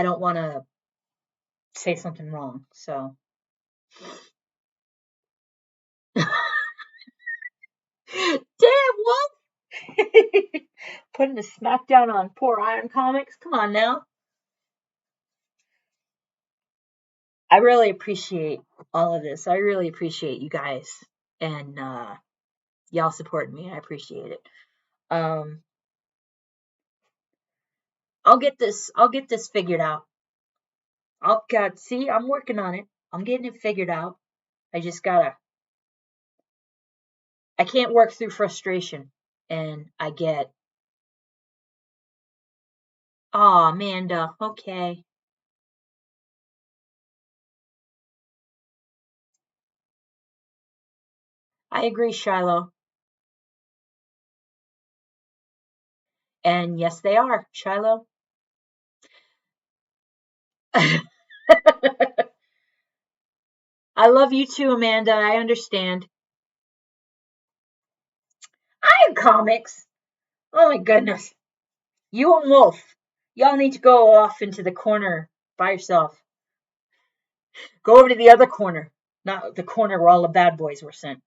S1: don't want to say something wrong. So, damn, Wolf! Putting a smackdown on poor Iron Comics. Come on now. I really appreciate all of this. I really appreciate you guys and y'all supporting me. I appreciate it. I'll get this figured out. See, I'm working on it. I'm getting it figured out. I just gotta. I can't work through frustration, and I get. Oh, Amanda. Okay. I agree, Shiloh. And yes, they are, Shiloh. I love you too, Amanda. I understand. Iron Comics. Oh my goodness. You and Wolf. Y'all need to go off into the corner by yourself. Go over to the other corner. Not the corner where all the bad boys were sent.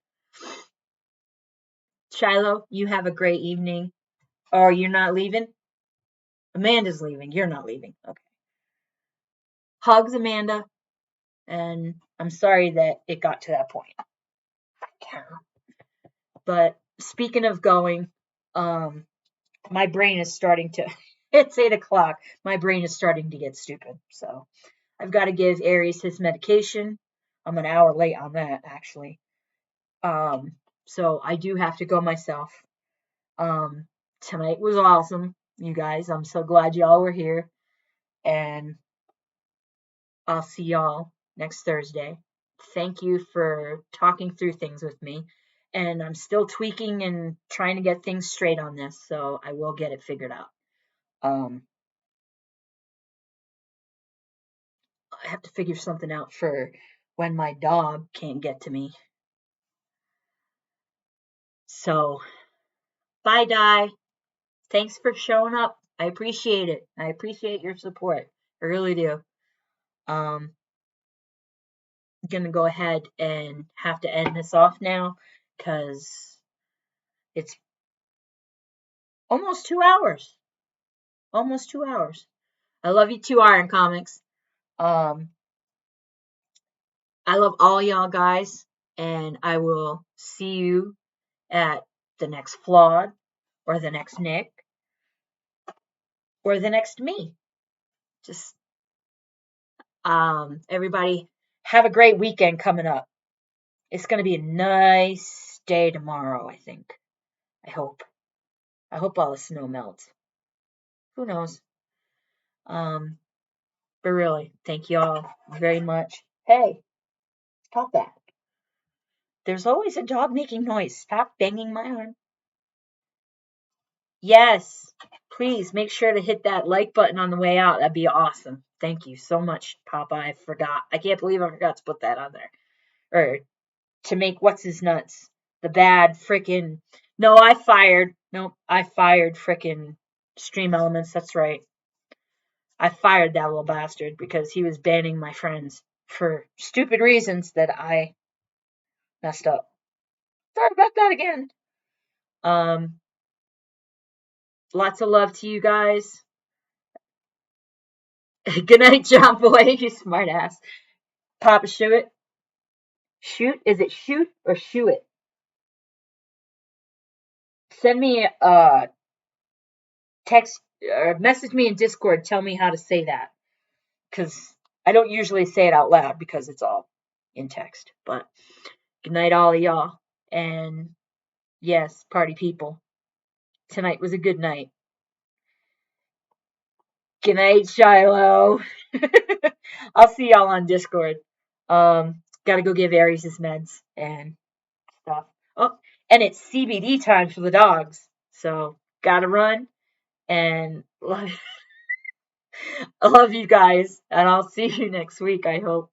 S1: Shiloh, you have a great evening. Or you're not leaving? Amanda's leaving. You're not leaving. Okay. Hugs, Amanda. And I'm sorry that it got to that point. But speaking of going, my brain is starting to. It's 8:00. My brain is starting to get stupid. So I've got to give Aries his medication. I'm an hour late on that, actually. So I do have to go myself. Tonight was awesome, you guys. I'm so glad y'all were here. And I'll see y'all next Thursday. Thank you for talking through things with me. And I'm still tweaking and trying to get things straight on this, so I will get it figured out. I have to figure something out for when my dog can't get to me. So, bye, Di. Thanks for showing up. I appreciate it. I appreciate your support. I really do. I'm gonna go ahead and have to end this off now because it's almost 2 hours. Almost 2 hours. I love you too, Iron Comics. I love all y'all guys, and I will see you at the next Flawed, or the next Nick, or the next me. Just everybody have a great weekend coming up. It's going to be a nice day tomorrow, I think. I hope. I hope all the snow melts. Who knows? But really, thank you all very much. Hey, stop that. There's always a dog making noise. Stop banging my arm. Yes, please make sure to hit that like button on the way out. That'd be awesome. Thank you so much, Papa. I forgot. I can't believe I forgot to put that on there. Or to make what's his nuts. The bad frickin'. No, I fired frickin' Stream Elements. That's right. I fired that little bastard because he was banning my friends for stupid reasons that I messed up. Sorry about that again. Lots of love to you guys. Good night, John Boy. You smart ass. Papa Shoot. Shoot? Is it shoot or shoot it? Send me a text or message me in Discord. Tell me how to say that. Because I don't usually say it out loud because it's all in text. But good night, all of y'all. And yes, party people. Tonight was a good night. Good night, Shiloh. I'll see y'all on Discord. Gotta go give Aries his meds and stuff. Oh, and it's CBD time for the dogs. So gotta run. And I love you guys. And I'll see you next week, I hope.